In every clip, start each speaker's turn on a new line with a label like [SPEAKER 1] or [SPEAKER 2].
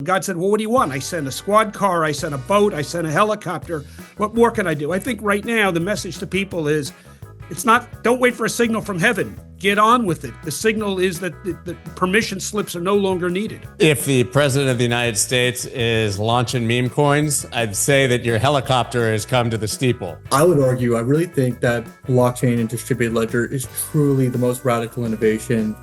[SPEAKER 1] God said, well, what do you want? I sent a squad car, I sent a boat, I sent a helicopter. What more can I do? I think right now the message to people is, it's not, don't wait for a signal from heaven. Get on with it. The signal is that the permission slips are no longer needed.
[SPEAKER 2] If the president of the United States is launching meme coins, I'd say that your helicopter has come to the steeple.
[SPEAKER 3] I would argue, I really think that blockchain and distributed ledger is truly the most radical innovation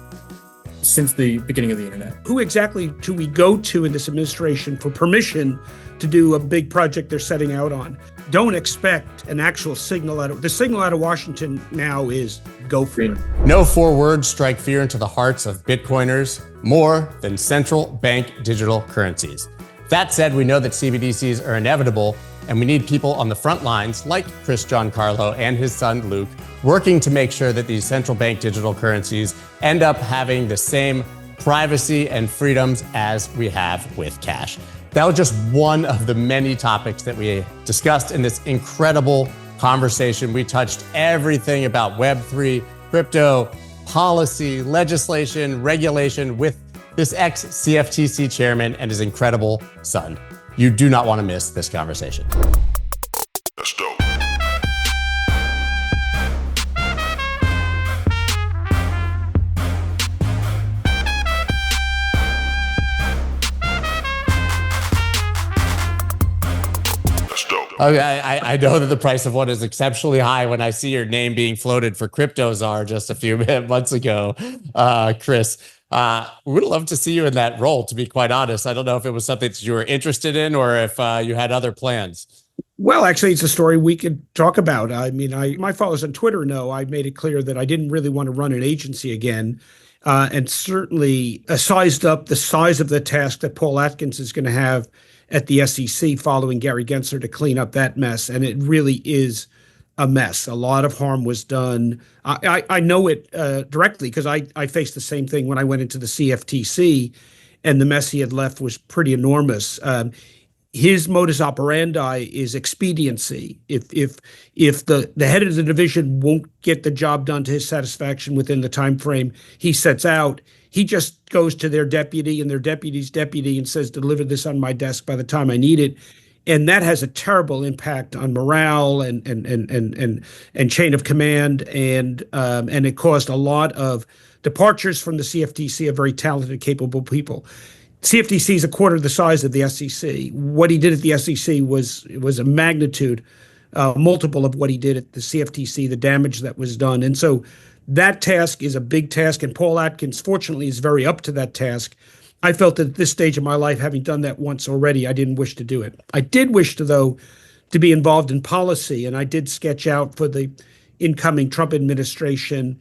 [SPEAKER 3] since the beginning of the internet.
[SPEAKER 1] Who exactly do we go to in this administration for permission to do a big project they're setting out on? Don't expect an actual signal the signal out of Washington now is go for it.
[SPEAKER 2] No 4 words strike fear into the hearts of Bitcoiners more than central bank digital currencies. That said, we know that CBDCs are inevitable, and we need people on the front lines like Chris Giancarlo and his son Luke working to make sure that these central bank digital currencies end up having the same privacy and freedoms as we have with cash. That was just one of the many topics that we discussed in this incredible conversation. We touched everything about Web3, crypto, policy, legislation, regulation with this ex-CFTC chairman and his incredible son. You do not want to miss this conversation.
[SPEAKER 4] That's dope.
[SPEAKER 2] Okay, I know that the price of one is exceptionally high when I see your name being floated for CryptoCzar just a few months ago, Chris. We would love to see you in that role, to be quite honest. I don't know if it was something that you were interested in or if you had other plans.
[SPEAKER 1] Well, actually, it's a story we could talk about. I mean, my followers on Twitter know I made it clear that I didn't really want to run an agency again, and certainly sized up the size of the task that Paul Atkins is going to have at the SEC following Gary Gensler to clean up that mess. And it really is a mess. A lot of harm was done. I know it directly because I faced the same thing when I went into the CFTC, and the mess he had left was pretty enormous. His modus operandi is expediency. If the head of the division won't get the job done to his satisfaction within the time frame he sets out, he just goes to their deputy and their deputy's deputy and says, deliver this on my desk by the time I need it. And that has a terrible impact on morale and chain of command. And it caused a lot of departures from the CFTC of very talented, capable people. CFTC is a quarter the size of the SEC. What he did at the SEC was a magnitude, multiple of what he did at the CFTC, the damage that was done. And so that task is a big task, and Paul Atkins, fortunately, is very up to that task. I felt that at this stage of my life, having done that once already, I didn't wish to do it. I did wish to, though, to be involved in policy, and I did sketch out for the incoming Trump administration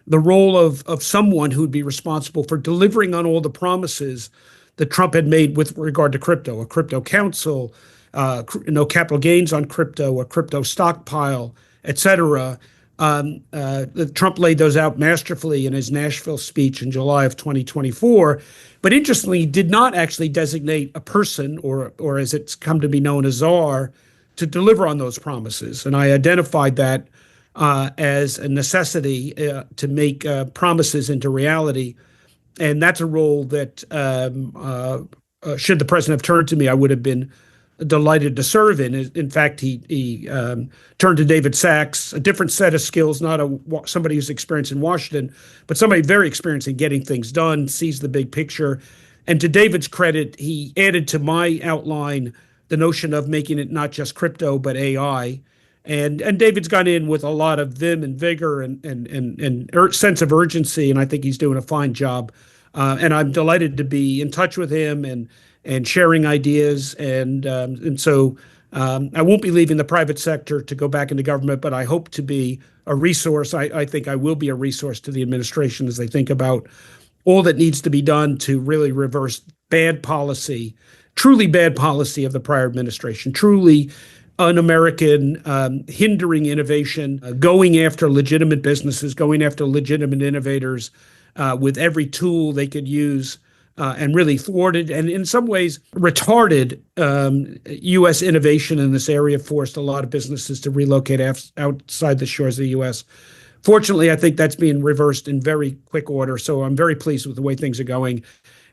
[SPEAKER 1] the role of someone who would be responsible for delivering on all the promises that Trump had made with regard to crypto, a crypto council, no capital gains on crypto, a crypto stockpile, et cetera. Trump laid those out masterfully in his Nashville speech in July of 2024, but interestingly did not actually designate a person or as it's come to be known, a czar, to deliver on those promises. And I identified that as a necessity to make promises into reality. And that's a role that should the president have turned to me, I would have been delighted to serve in. In fact, he turned to David Sachs, a different set of skills, not somebody who's experienced in Washington, but somebody very experienced in getting things done, sees the big picture. And to David's credit, he added to my outline the notion of making it not just crypto, but AI. And David's gone in with a lot of vim and vigor and sense of urgency, and I think he's doing a fine job. And I'm delighted to be in touch with him and sharing ideas. And so I won't be leaving the private sector to go back into government, but I hope to be a resource. I think I will be a resource to the administration as they think about all that needs to be done to really reverse bad policy, truly bad policy of the prior administration, truly un-American, hindering innovation, going after legitimate businesses, going after legitimate innovators with every tool they could use, and really thwarted and in some ways retarded U.S. innovation in this area, forced a lot of businesses to relocate outside the shores of the U.S. Fortunately, I think that's being reversed in very quick order. So I'm very pleased with the way things are going.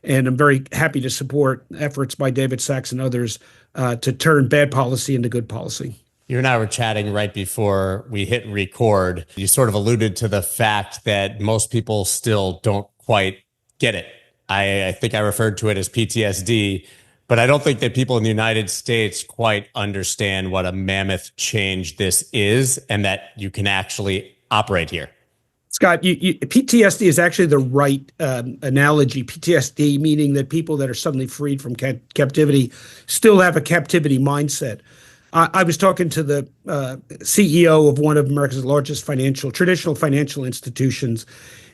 [SPEAKER 1] And I'm very happy to support efforts by David Sachs and others to turn bad policy into good policy.
[SPEAKER 2] You and I were chatting right before we hit record. You sort of alluded to the fact that most people still don't quite get it. I think I referred to it as PTSD, but I don't think that people in the United States quite understand what a mammoth change this is and that you can actually operate here.
[SPEAKER 1] Scott, PTSD is actually the right analogy. PTSD meaning that people that are suddenly freed from captivity still have a captivity mindset. I was talking to the CEO of one of America's largest traditional financial institutions,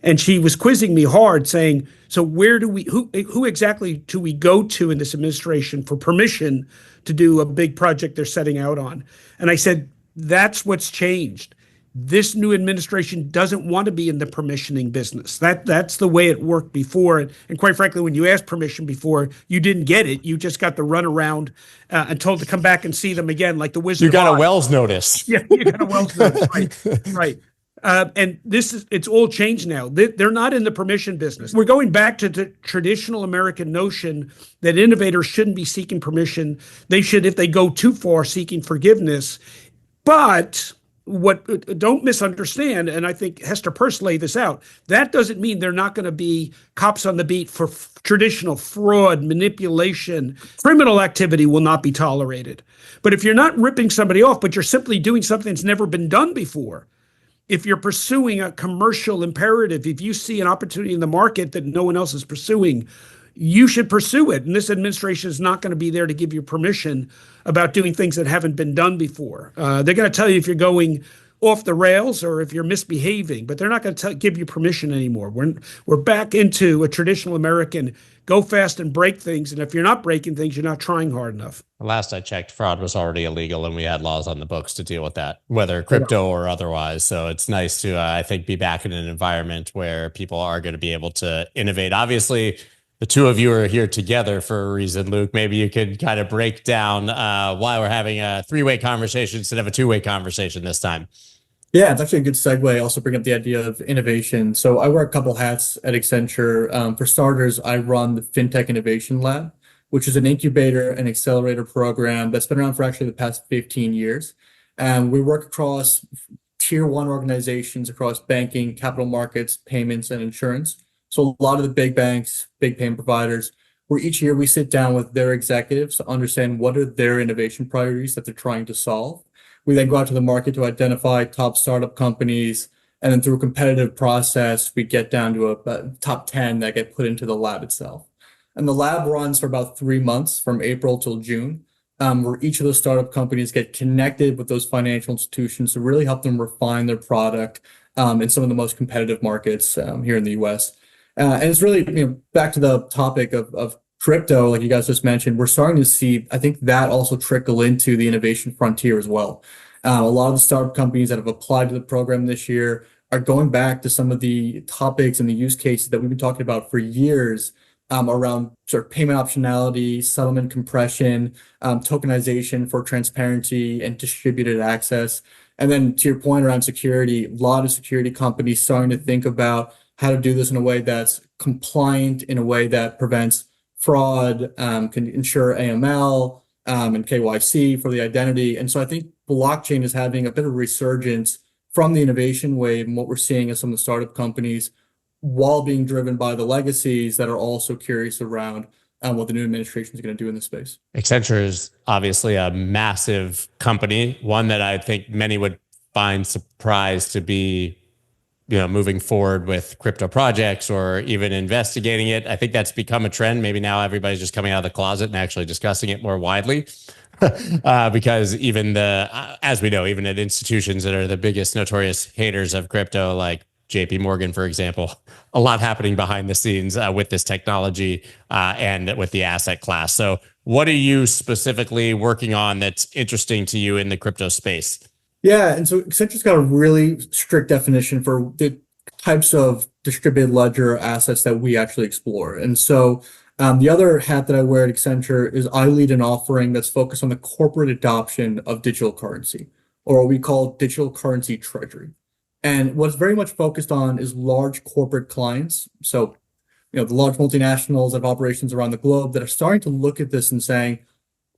[SPEAKER 1] and she was quizzing me hard, saying, "So who exactly do we go to in this administration for permission to do a big project they're setting out on?" And I said, "That's what's changed. This new administration doesn't want to be in the permissioning business. That's the way it worked before. And quite frankly, when you asked permission before, you didn't get it. You just got the run around and told to come back and see them again, like the Wizard
[SPEAKER 2] You got
[SPEAKER 1] of
[SPEAKER 2] a
[SPEAKER 1] Oz.
[SPEAKER 2] Wells notice.
[SPEAKER 1] Yeah, you got a Wells notice. Right. And it's all changed now. They're not in the permission business. We're going back to the traditional American notion that innovators shouldn't be seeking permission. They should, if they go too far, seeking forgiveness. But don't misunderstand, and I think 𝗧𝗥𝗏𝗧𝗏 laid this out, that doesn't mean they're not going to be cops on the beat for traditional fraud, manipulation. Criminal activity will not be tolerated. But if you're not ripping somebody off, but you're simply doing something that's never been done before, if you're pursuing a commercial imperative, if you see an opportunity in the market that no one else is pursuing, you should pursue it. And this administration is not going to be there to give you permission about doing things that haven't been done before. They're going to tell you if you're going off the rails or if you're misbehaving, but they're not going to give you permission anymore. We're back into a traditional American go fast and break things. And if you're not breaking things, you're not trying hard enough.
[SPEAKER 2] Last I checked, fraud was already illegal, and we had laws on the books to deal with that, whether crypto or otherwise. So it's nice to, I think, be back in an environment where people are going to be able to innovate. Obviously, the two of you are here together for a reason, Luke. Maybe you could kind of break down why we're having a three-way conversation instead of a two-way conversation this time.
[SPEAKER 3] Yeah, it's actually a good segue. Also bring up the idea of innovation. So I wear a couple hats at Accenture. For starters, I run the Fintech Innovation Lab, which is an incubator and accelerator program that's been around for actually the past 15 years. And we work across tier one organizations across banking, capital markets, payments, and insurance. So a lot of the big banks, big payment providers, where each year we sit down with their executives to understand what are their innovation priorities that they're trying to solve. We then go out to the market to identify top startup companies, and then through a competitive process, we get down to a top 10 that get put into the lab itself. And the lab runs for about 3 months from April till June, where each of those startup companies get connected with those financial institutions to really help them refine their product in some of the most competitive markets here in the US. And it's really, back to the topic of crypto, like you guys just mentioned, we're starting to see, I think, that also trickle into the innovation frontier as well. A lot of the startup companies that have applied to the program this year are going back to some of the topics and the use cases that we've been talking about for years around sort of payment optionality, settlement compression, tokenization for transparency and distributed access. And then to your point around security, a lot of security companies starting to think about how to do this in a way that's compliant, in a way that prevents fraud, can ensure AML and KYC for the identity. And so I think blockchain is having a bit of a resurgence from the innovation wave and what we're seeing as some of the startup companies, while being driven by the legacies that are also curious around what the new administration is going to do in this space.
[SPEAKER 2] Accenture is obviously a massive company, one that I think many would find surprised to be moving forward with crypto projects or even investigating it. I think that's become a trend. Maybe now everybody's just coming out of the closet and actually discussing it more widely. Because even as we know, even at institutions that are the biggest notorious haters of crypto, like JP Morgan, for example, a lot happening behind the scenes with this technology and with the asset class. So what are you specifically working on that's interesting to you in the crypto space?
[SPEAKER 3] Yeah, and so Accenture's got a really strict definition for the types of distributed ledger assets that we actually explore. And so the other hat that I wear at Accenture is I lead an offering that's focused on the corporate adoption of digital currency, or what we call digital currency treasury. And what's very much focused on is large corporate clients. So the large multinationals that have operations around the globe that are starting to look at this and saying,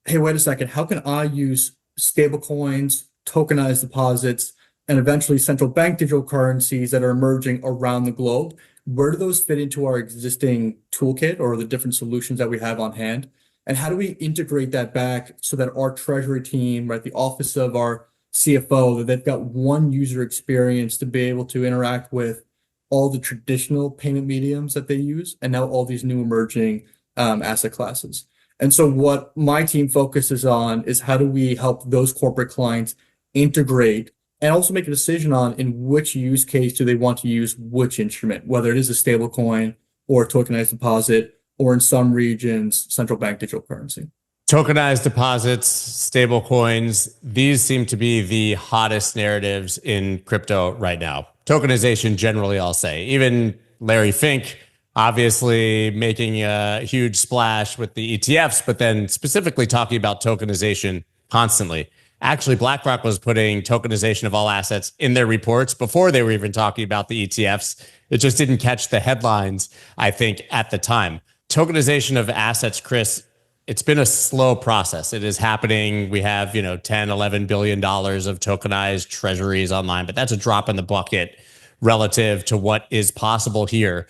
[SPEAKER 3] hey, wait a second, how can I use stablecoins, tokenized deposits, and eventually central bank digital currencies that are emerging around the globe? Where do those fit into our existing toolkit or the different solutions that we have on hand? And how do we integrate that back so that our treasury team, right, the office of our CFO, that they've got one user experience to be able to interact with all the traditional payment mediums that they use, and now all these new emerging asset classes. And so what my team focuses on is how do we help those corporate clients integrate and also make a decision on in which use case do they want to use which instrument, whether it is a stable coin or a tokenized deposit, or in some regions, central bank digital currency.
[SPEAKER 2] Tokenized deposits, stable coins, these seem to be the hottest narratives in crypto right now. Tokenization generally, I'll say. Even Larry Fink obviously making a huge splash with the ETFs, but then specifically talking about tokenization constantly. Actually, BlackRock was putting tokenization of all assets in their reports before they were even talking about the ETFs. It just didn't catch the headlines, I think, at the time. Tokenization of assets, Chris, it's been a slow process. It is happening. We have, $10, $11 billion of tokenized treasuries online, but that's a drop in the bucket relative to what is possible here.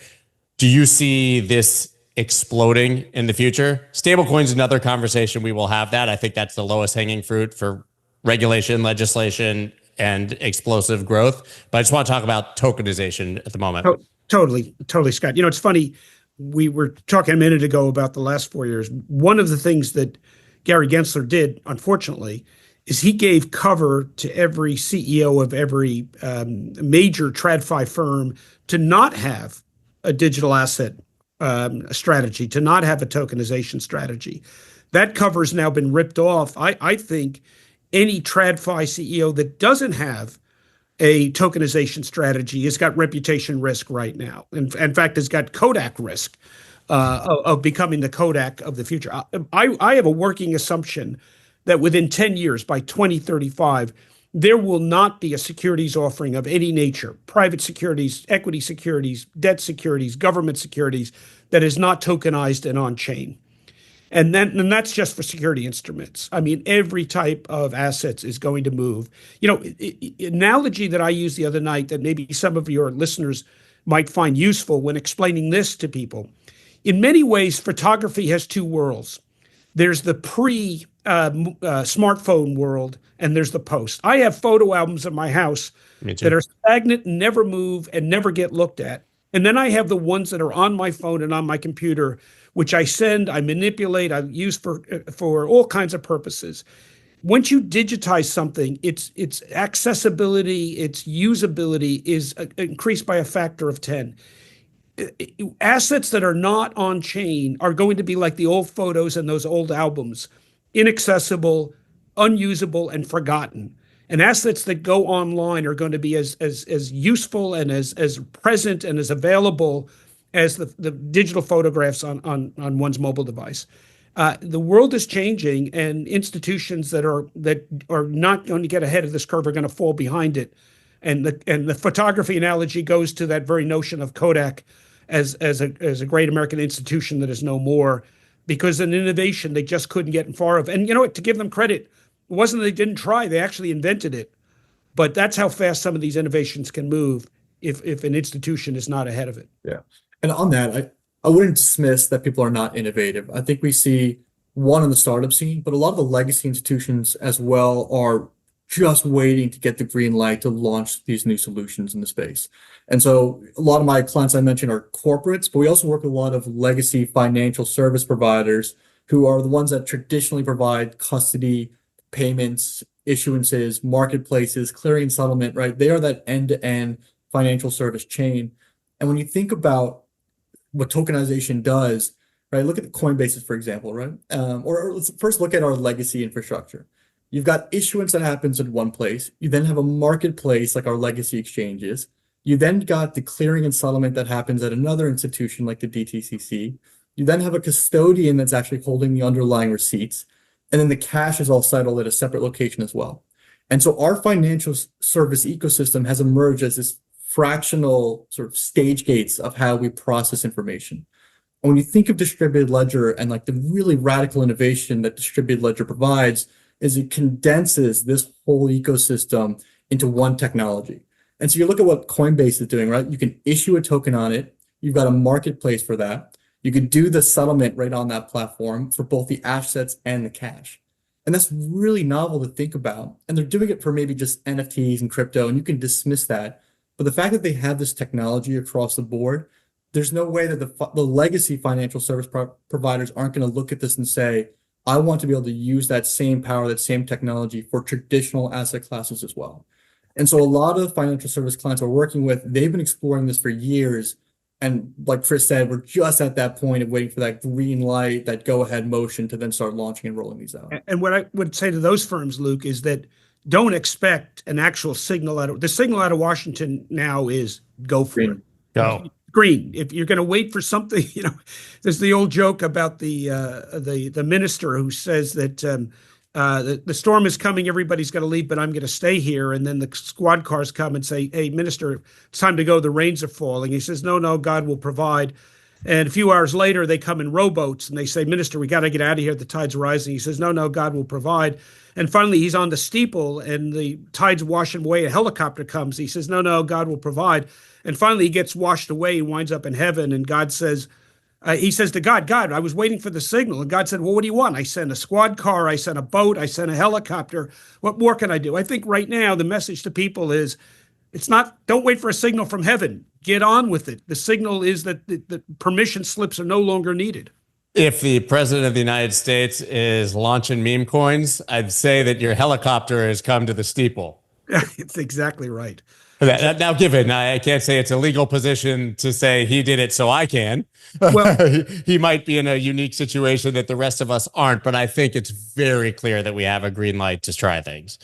[SPEAKER 2] Do you see this exploding in the future? Stablecoins is another conversation. We will have that. I think that's the lowest hanging fruit for regulation, legislation, and explosive growth. But I just want to talk about tokenization at the moment.
[SPEAKER 1] Totally, Scott. It's funny. We were talking a minute ago about the last 4 years. One of the things that Gary Gensler did, unfortunately, is he gave cover to every CEO of every major TradFi firm to not have a digital asset strategy, to not have a tokenization strategy. That cover has now been ripped off. I think any TradFi CEO that doesn't have a tokenization strategy has got reputation risk right now. In fact, has got Kodak risk of becoming the Kodak of the future. I have a working assumption that within 10 years, by 2035, there will not be a securities offering of any nature, private securities, equity securities, debt securities, government securities, that is not tokenized and on-chain. And that's just for security instruments. I mean, every type of assets is going to move. Analogy that I used the other night that maybe some of your listeners might find useful when explaining this to people. In many ways, photography has two worlds. There's the pre-smartphone world, and there's the post. I have photo albums in my house that are stagnant and never move and never get looked at. And then I have the ones that are on my phone and on my computer, which I send, I manipulate, I use for all kinds of purposes. Once you digitize something, its accessibility, its usability is increased by a factor of 10. Assets that are not on chain are going to be like the old photos and those old albums, inaccessible, unusable, and forgotten. And assets that go online are going to be as useful and as present and as available as the digital photographs on one's mobile device. The world is changing, and institutions that are not going to get ahead of this curve are going to fall behind it. And the photography analogy goes to that very notion of Kodak as a great American institution that is no more, because an innovation they just couldn't get far of. And to give them credit, it wasn't they didn't try; they actually invented it. But that's how fast some of these innovations can move if an institution is not ahead of it.
[SPEAKER 3] Yeah. And on that, I wouldn't dismiss that people are not innovative. I think we see one in the startup scene, but a lot of the legacy institutions as well are just waiting to get the green light to launch these new solutions in the space. And so a lot of my clients I mentioned are corporates, but we also work with a lot of legacy financial service providers who are the ones that traditionally provide custody, payments, issuances, marketplaces, clearing and settlement, right? They are that end-to-end financial service chain. And when you think about what tokenization does, right? Look at the Coinbases, for example, right? Or let's first look at our legacy infrastructure. You've got issuance that happens in one place. You then have a marketplace like our legacy exchanges. You then got the clearing and settlement that happens at another institution like the DTCC. You then have a custodian that's actually holding the underlying receipts. And then the cash is all settled at a separate location as well. And so our financial service ecosystem has emerged as this fractional sort of stage gates of how we process information. And when you think of distributed ledger and like the really radical innovation that distributed ledger provides is it condenses this whole ecosystem into one technology. And so you look at what Coinbase is doing, right? You can issue a token on it. You've got a marketplace for that. You could do the settlement right on that platform for both the assets and the cash. And that's really novel to think about. And they're doing it for maybe just NFTs and crypto, and you can dismiss that. But the fact that they have this technology across the board, there's no way that the legacy financial service providers aren't going to look at this and say, I want to be able to use that same power, that same technology for traditional asset classes as well. And so a lot of financial service clients we're working with, they've been exploring this for years. And like Chris said, we're just at that point of waiting for that green light, that go-ahead motion to then start launching and rolling these out.
[SPEAKER 1] And what I would say to those firms, Luke, is that don't expect an actual signal out of the signal out of Washington now is go for it.
[SPEAKER 2] Go.
[SPEAKER 1] Green. If you're going to wait for something, there's the old joke about the minister who says that the storm is coming, everybody's going to leave, but I'm going to stay here. And then the squad cars come and say, hey, minister, it's time to go. The rains are falling. He says, no, God will provide. And a few hours later, they come in rowboats and they say, minister, we got to get out of here. The tide's rising. He says, no, God will provide. And finally, he's on the steeple and the tide's washing away. A helicopter comes. He says, no, God will provide. And finally, he gets washed away. He winds up in heaven. And God says, he says to God, I was waiting for the signal. And God said, well, what do you want? I sent a squad car. I sent a boat. I sent a helicopter. What more can I do? I think right now the message to people is don't wait for a signal from heaven. Get on with it. The signal is that the permission slips are no longer needed.
[SPEAKER 2] If the president of the United States is launching meme coins, I'd say that your helicopter has come to the steeple.
[SPEAKER 1] It's exactly right.
[SPEAKER 2] Now, given I can't say it's a legal position to say he did it, so I can.
[SPEAKER 1] Well,
[SPEAKER 2] he might be in a unique situation that the rest of us aren't, but I think it's very clear that we have a green light to try things.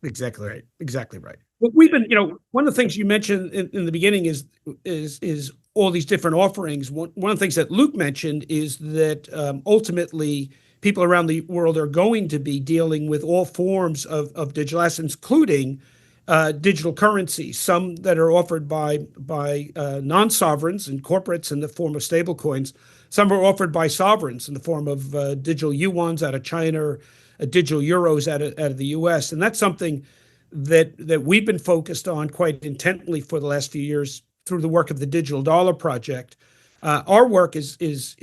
[SPEAKER 1] Exactly right. Exactly right. But we've been, one of the things you mentioned in the beginning is all these different offerings. One of the things that Luke mentioned is that ultimately people around the world are going to be dealing with all forms of digital assets, including digital currencies, some that are offered by non-sovereigns and corporates in the form of stablecoins. Some are offered by sovereigns in the form of digital yuans out of China, digital euros out of the U.S. And that's something that we've been focused on quite intently for the last few years through the work of the Digital Dollar Project. Our work has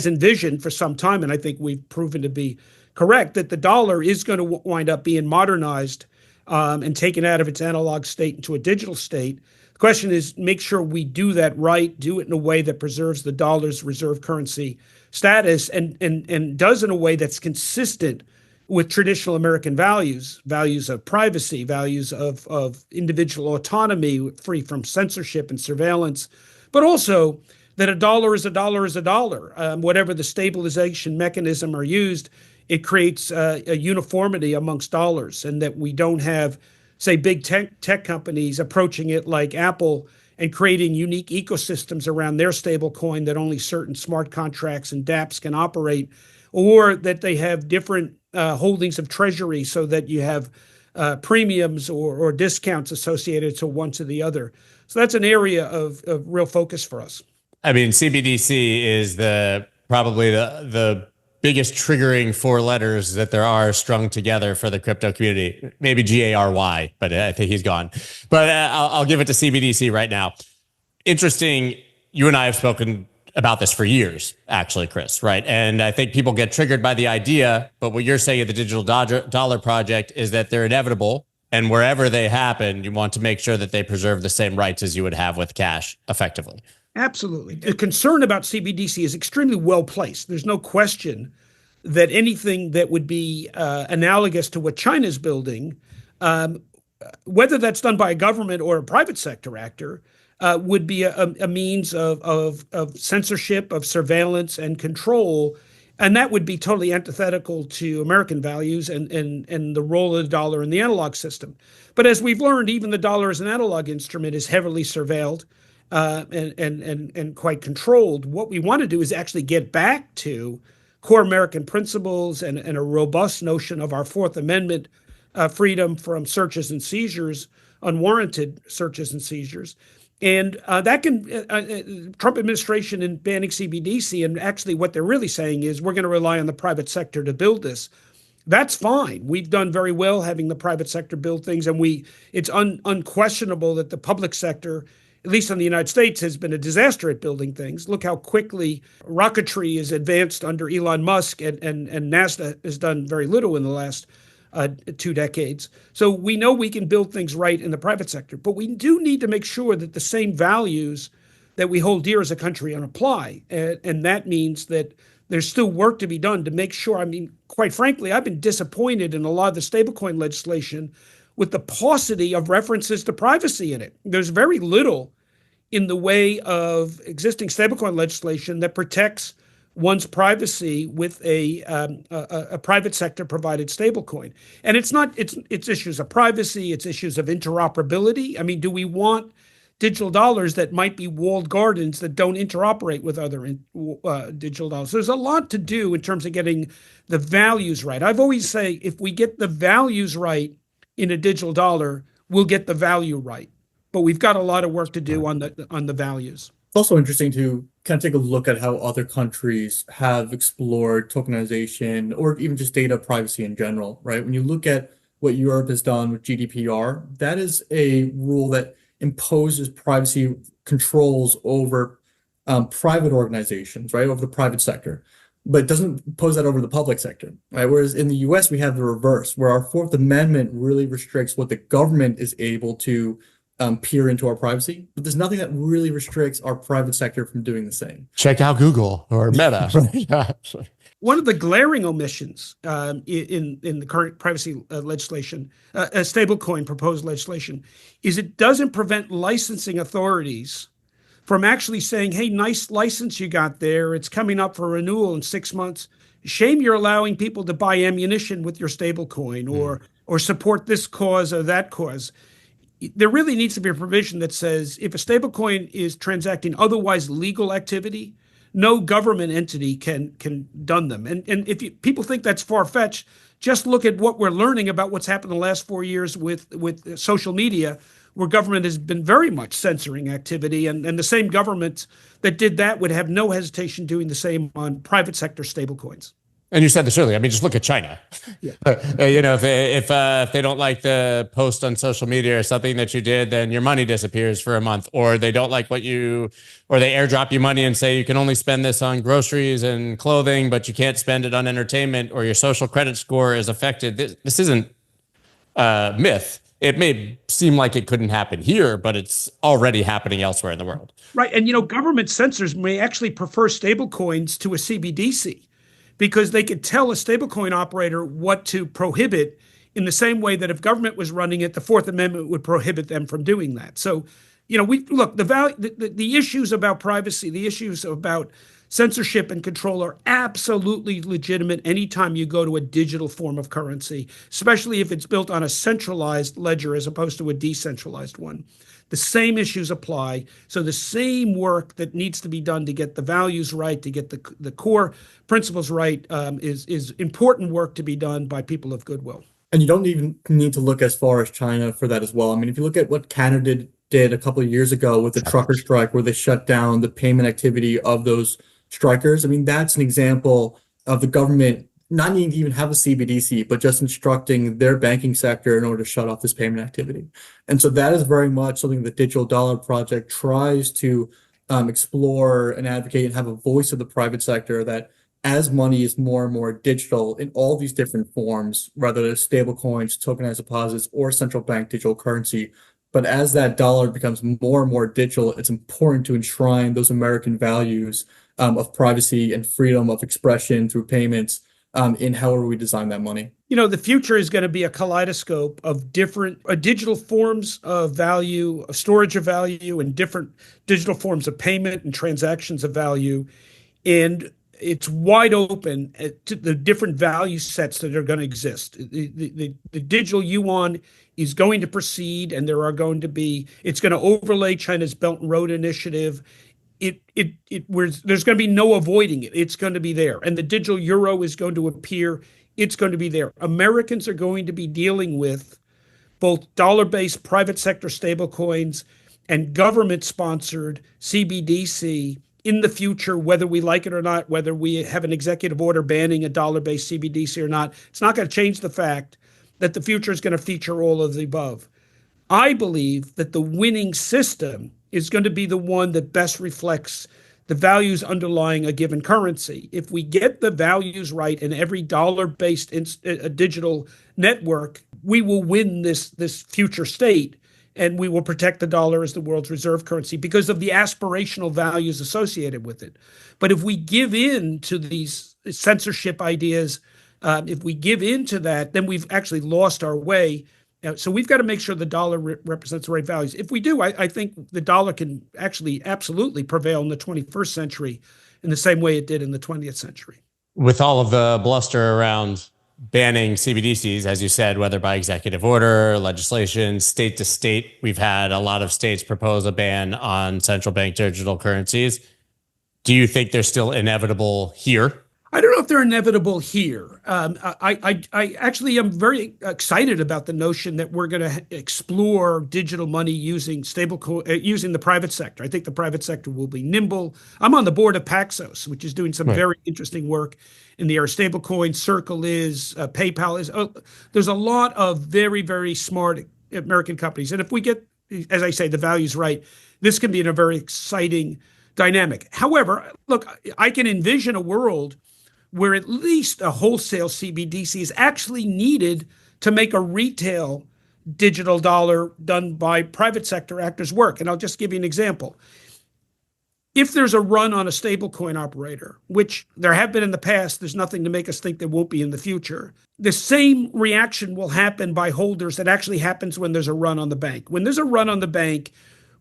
[SPEAKER 1] envisioned for some time, and I think we've proven to be correct, that the dollar is going to wind up being modernized and taken out of its analog state into a digital state. The question is, make sure we do that right, do it in a way that preserves the dollar's reserve currency status and does in a way that's consistent with traditional American values of privacy, values of individual autonomy, free from censorship and surveillance, but also that a dollar is a dollar is a dollar. Whatever the stabilization mechanism are used, it creates a uniformity amongst dollars, and that we don't have, say, big tech companies approaching it like Apple and creating unique ecosystems around their stable coin that only certain smart contracts and dApps can operate, or that they have different holdings of treasury so that you have premiums or discounts associated to one to the other. So that's an area of real focus for us.
[SPEAKER 2] I mean, CBDC is probably the biggest triggering four letters that there are strung together for the crypto community. Maybe 𝗟𝗕𝗟𝗏, but I think he's gone. But I'll give it to CBDC right now. Interesting. You and I have spoken about this for years, actually, Chris, right? And I think people get triggered by the idea, but what you're saying at the Digital Dollar Project is that they're inevitable, and wherever they happen, you want to make sure that they preserve the same rights as you would have with cash, effectively.
[SPEAKER 1] Absolutely. The concern about CBDC is extremely well placed. There's no question that anything that would be analogous to what China's building, whether that's done by a government or a private sector actor, would be a means of censorship, of surveillance and control. And that would be totally antithetical to American values and the role of the dollar in the analog system. But as we've learned, even the dollar as an analog instrument is heavily surveilled and quite controlled. What we want to do is actually get back to core American principles and a robust notion of our Fourth Amendment freedom from searches and seizures, unwarranted searches and seizures, And that can, Trump administration in banning CBDC, and actually what they're really saying is we're going to rely on the private sector to build this. That's fine. We've done very well having the private sector build things, and it's unquestionable that the public sector, at least in the United States, has been a disaster at building things. Look how quickly rocketry is advanced under Elon Musk, and NASA has done very little in the last 2 decades. So we know we can build things right in the private sector, but we do need to make sure that the same values that we hold dear as a country apply. And that means that there's still work to be done to make sure. I mean, quite frankly, I've been disappointed in a lot of the stablecoin legislation with the paucity of references to privacy in it. There's very little in the way of existing stablecoin legislation that protects one's privacy with a private sector provided stablecoin. And it's issues of privacy, it's issues of interoperability. I mean, do we want digital dollars that might be walled gardens that don't interoperate with other digital dollars? There's a lot to do in terms of getting the values right. I've always say if we get the values right in a digital dollar, we'll get the value right. But we've got a lot of work to do on the values.
[SPEAKER 3] It's also interesting to kind of take a look at how other countries have explored tokenization or even just data privacy in general, right? When you look at what Europe has done with GDPR, that is a rule that imposes privacy controls over private organizations, right, over the private sector, but doesn't impose that over the public sector, right? Whereas in the US, we have the reverse, where our Fourth Amendment really restricts what the government is able to peer into our privacy, but there's nothing that really restricts our private sector from doing the same.
[SPEAKER 2] Check out Google or Meta.
[SPEAKER 1] One of the glaring omissions in the current privacy legislation, stablecoin proposed legislation, is it doesn't prevent licensing authorities from actually saying, hey, nice license you got there. It's coming up for renewal in 6 months. Shame you're allowing people to buy ammunition with your stablecoin or support this cause or that cause. There really needs to be a provision that says if a stablecoin is transacting otherwise legal activity, no government entity can dun them. And if people think that's far-fetched, just look at what we're learning about what's happened in the last 4 years with social media, where government has been very much censoring activity. And the same government that did that would have no hesitation doing the same on private sector stablecoins.
[SPEAKER 2] And you said this earlier. I mean, just look at China.
[SPEAKER 1] Yeah.
[SPEAKER 2] If they don't like the post on social media or something that you did, then your money disappears for a month, or they don't like or they airdrop you money and say you can only spend this on groceries and clothing, but you can't spend it on entertainment, or your social credit score is affected. This isn't a myth. It may seem like it couldn't happen here, but it's already happening elsewhere in the world.
[SPEAKER 1] Right. And, government censors may actually prefer stablecoins to a CBDC, because they could tell a stablecoin operator what to prohibit in the same way that if government was running it, the Fourth Amendment would prohibit them from doing that. So, the issues about privacy, the issues about censorship and control are absolutely legitimate anytime you go to a digital form of currency, especially if it's built on a centralized ledger as opposed to a decentralized one. The same issues apply. So the same work that needs to be done to get the values right, to get the core principles right, is important work to be done by people of goodwill.
[SPEAKER 3] And you don't even need to look as far as China for that as well. I mean, if you look at what Canada did a couple of years ago with the trucker strike, where they shut down the payment activity of those strikers, I mean, that's an example of the government not needing to even have a CBDC, but just instructing their banking sector in order to shut off this payment activity. And so that is very much something the Digital Dollar Project tries to explore and advocate and have a voice of the private sector, that as money is more and more digital in all these different forms, whether it's stable coins, tokenized deposits, or central bank digital currency, but as that dollar becomes more and more digital, it's important to enshrine those American values of privacy and freedom of expression through payments in however we design that money.
[SPEAKER 1] The future is going to be a kaleidoscope of different digital forms of value, of storage of value, and different digital forms of payment and transactions of value. And it's wide open to the different value sets that are going to exist. The digital yuan is going to proceed, and it's going to overlay China's Belt and Road Initiative. There's going to be no avoiding it. It's going to be there. And the digital euro is going to appear. It's going to be there. Americans are going to be dealing with both dollar-based private sector stablecoins and government-sponsored CBDC in the future, whether we like it or not, whether we have an executive order banning a dollar-based CBDC or not, it's not going to change the fact that the future is going to feature all of the above. I believe that the winning system is going to be the one that best reflects the values underlying a given currency. If we get the values right in every dollar-based digital network, we will win this future state, and we will protect the dollar as the world's reserve currency because of the aspirational values associated with it. But if we give in to these censorship ideas, if we give in to that, then we've actually lost our way. So we've got to make sure the dollar represents the right values. If we do, I think the dollar can actually absolutely prevail in the 21st century in the same way it did in the 20th century.
[SPEAKER 2] With all of the bluster around banning CBDCs, as you said, whether by executive order, legislation, state to state, we've had a lot of states propose a ban on central bank digital currencies. Do you think they're still inevitable here?
[SPEAKER 1] I don't know if they're inevitable here. I actually am very excited about the notion that we're going to explore digital money using using the private sector. I think the private sector will be nimble. I'm on the board of Paxos, which is doing some very interesting work in the area of stablecoins. Circle is, PayPal is. There's a lot of very, very smart American companies. And if we get, as I say, the values right, this can be in a very exciting dynamic. However, look, I can envision a world where at least a wholesale CBDC is actually needed to make a retail digital dollar done by private sector actors work. And I'll just give you an example. If there's a run on a stablecoin operator, which there have been in the past, there's nothing to make us think there won't be in the future. The same reaction will happen by holders that actually happens when there's a run on the bank. When there's a run on the bank,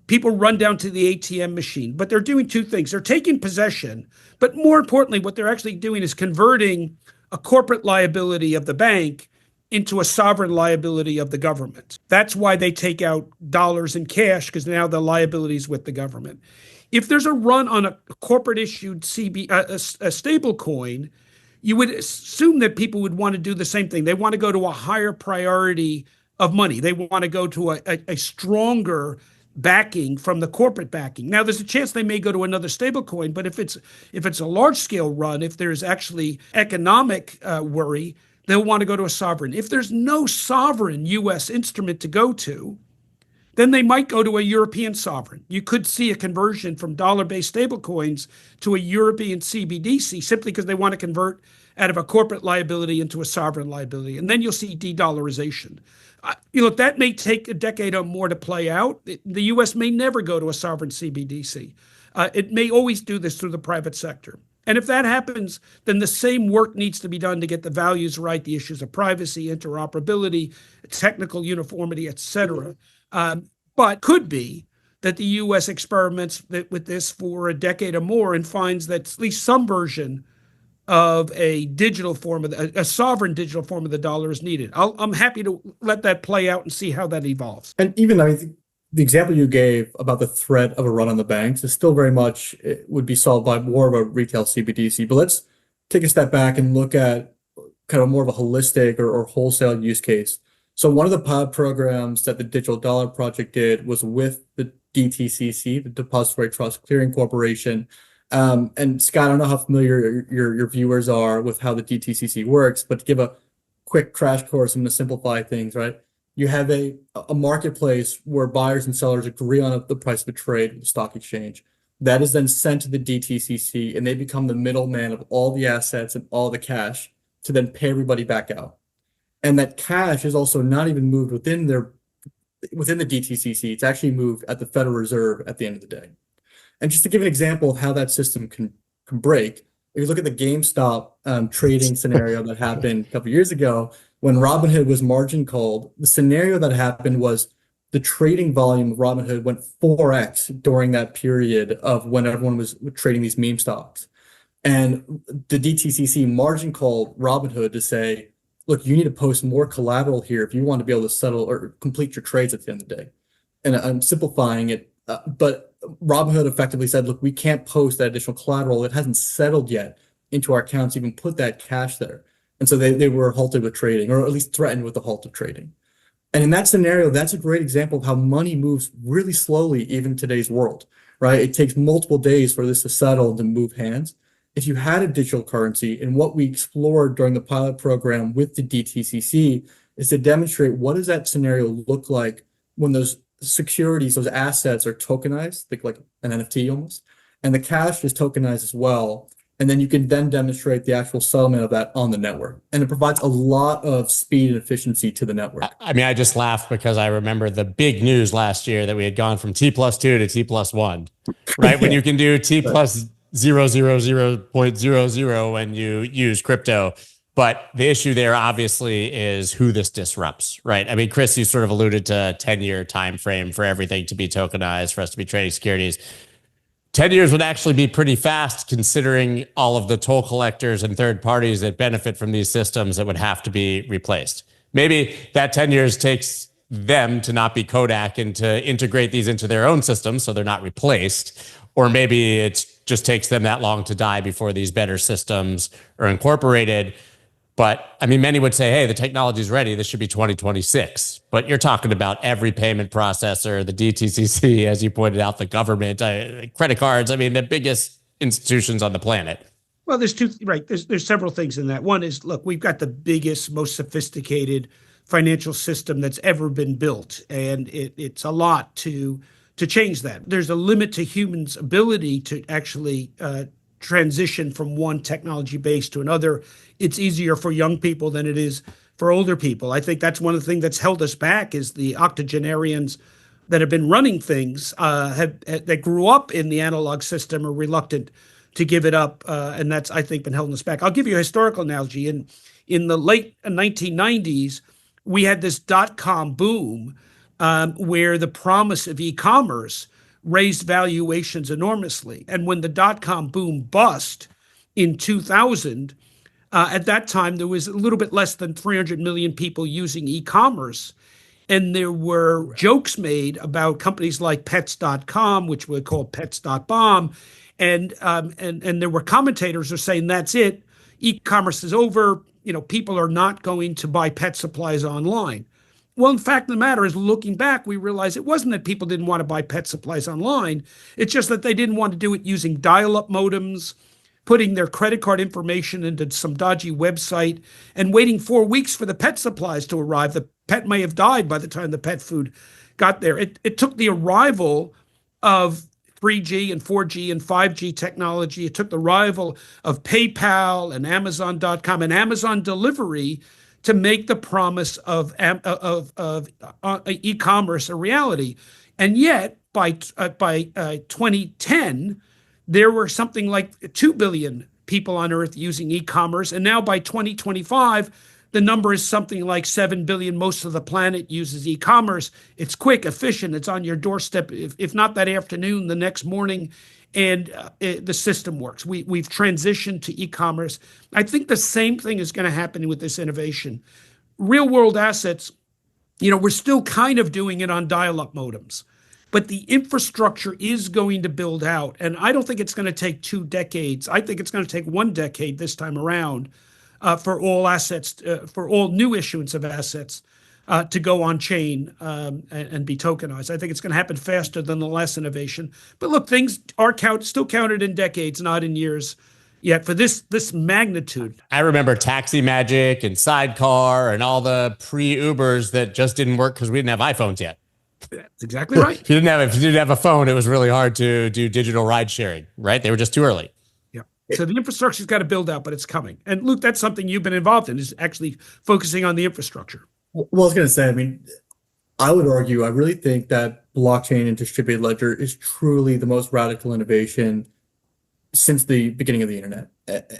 [SPEAKER 1] people run down to the ATM machine, but they're doing two things. They're taking possession, but more importantly, what they're actually doing is converting a corporate liability of the bank into a sovereign liability of the government. That's why they take out dollars in cash, because now the liability is with the government. If there's a run on a corporate issued a stable coin, you would assume that people would want to do the same thing. They want to go to a higher priority of money. They want to go to a stronger backing from the corporate backing. Now, there's a chance they may go to another stablecoin, but if it's a large scale run, if there's actually economic worry, they'll want to go to a sovereign. If there's no sovereign U.S. instrument to go to, then they might go to a European sovereign. You could see a conversion from dollar-based stablecoins to a European CBDC simply because they want to convert out of a corporate liability into a sovereign liability. And then you'll see de-dollarization. Look, that may take a decade or more to play out. The U.S. may never go to a sovereign CBDC. It may always do this through the private sector. And if that happens, then the same work needs to be done to get the values right, the issues of privacy, interoperability, technical uniformity, et cetera. But could be that the U.S. experiments with this for a decade or more and finds that at least some version of a digital form of a sovereign digital form of the dollar is needed. I'm happy to let that play out and see how that evolves.
[SPEAKER 3] And even, I mean, the example you gave about the threat of a run on the banks is still very much, it would be solved by more of a retail CBDC. But let's take a step back and look at kind of more of a holistic or wholesale use case. So one of the pilot programs that the Digital Dollar Project did was with the DTCC, the Depository Trust Clearing Corporation. And Scott, I don't know how familiar your viewers are with how the DTCC works, but to give a quick crash course and to simplify things, right? You have a marketplace where buyers and sellers agree on the price of a trade with the stock exchange. That is then sent to the DTCC, and they become the middleman of all the assets and all the cash to then pay everybody back out. And that cash is also not even moved within the DTCC. It's actually moved at the Federal Reserve at the end of the day. And just to give an example of how that system can break, if you look at the GameStop trading scenario that happened a couple of years ago, when Robinhood was margin called, the scenario that happened was the trading volume of Robinhood went 4x during that period of when everyone was trading these meme stocks. And the DTCC margin called Robinhood to say, look, you need to post more collateral here if you want to be able to settle or complete your trades at the end of the day. And I'm simplifying it, but Robinhood effectively said, look, we can't post that additional collateral. It hasn't settled yet into our accounts, even put that cash there. And so they were halted with trading, or at least threatened with the halt of trading. And in that scenario, that's a great example of how money moves really slowly, even in today's world, right? It takes multiple days for this to settle and to move hands. If you had a digital currency, and what we explored during the pilot program with the DTCC is to demonstrate what does that scenario look like when those securities, those assets are tokenized, like an NFT almost, and the cash is tokenized as well. And then you can then demonstrate the actual settlement of that on the network. And it provides a lot of speed and efficiency to the network.
[SPEAKER 2] I mean, I just laughed because I remember the big news last year that we had gone from T+2 to T+1, right? When you can do T plus 0.00 when you use crypto. But the issue there obviously is who this disrupts, right? I mean, Chris, you sort of alluded to a 10-year time frame for everything to be tokenized, for us to be trading securities. 10 years would actually be pretty fast considering all of the toll collectors and third parties that benefit from these systems that would have to be replaced. Maybe that 10 years takes them to not be Kodak and to integrate these into their own systems so they're not replaced. Or maybe it just takes them that long to die before these better systems are incorporated. But I mean, many would say, hey, the technology is ready. This should be 2026. But you're talking about every payment processor, the DTCC, as you pointed out, the government, credit cards. I mean, the biggest institutions on the planet.
[SPEAKER 1] Well, there's there's several things in that. One is, look, we've got the biggest, most sophisticated financial system that's ever been built. And it's a lot to change that. There's a limit to humans' ability to actually transition from one technology base to another. It's easier for young people than it is for older people. I think that's one of the things that's held us back is the octogenarians that have been running things that grew up in the analog system are reluctant to give it up. And that's, I think, been holding us back. I'll give you a historical analogy. In the late 1990s, we had this dot-com boom where the promise of e-commerce raised valuations enormously. And when the dot-com boom bust in 2000, at that time, there was a little bit less than 300 million people using e-commerce. And there were jokes made about companies like pets.com, which we call pets.bomb. And there were commentators who are saying, that's it. E-commerce is over. You know, people are not going to buy pet supplies online. Well, in fact, the matter is, looking back, we realize it wasn't that people didn't want to buy pet supplies online. It's just that they didn't want to do it using dial-up modems, putting their credit card information into some dodgy website, and waiting 4 weeks for the pet supplies to arrive. The pet may have died by the time the pet food got there. It took the arrival of 3G and 4G and 5G technology. It took the arrival of PayPal and Amazon.com and Amazon delivery to make the promise of e-commerce a reality. And yet, by 2010, there were something like 2 billion people on Earth using e-commerce. And now by 2025, the number is something like 7 billion. Most of the planet uses e-commerce. It's quick, efficient. It's on your doorstep, if not that afternoon, the next morning. And the system works. We've transitioned to e-commerce. I think the same thing is going to happen with this innovation. Real world assets, we're still kind of doing it on dial-up modems, but the infrastructure is going to build out. And I don't think it's going to take 2 decades. I think it's going to take 1 decade this time around for all assets, for all new issuance of assets to go on chain and be tokenized. I think it's going to happen faster than the last innovation. But look, things are still counted in decades, not in years yet for this magnitude.
[SPEAKER 2] I remember Taxi Magic and Sidecar and all the pre-Ubers that just didn't work because we didn't have iPhones yet.
[SPEAKER 1] That's exactly right.
[SPEAKER 2] If you didn't have a phone, it was really hard to do digital ride sharing, right? They were just too early.
[SPEAKER 1] Yeah. So the infrastructure's got to build out, but it's coming. And Luke, that's something you've been involved in, is actually focusing on the infrastructure.
[SPEAKER 3] Well, I was going to say, I would argue, I really think that blockchain and distributed ledger is truly the most radical innovation since the beginning of the internet.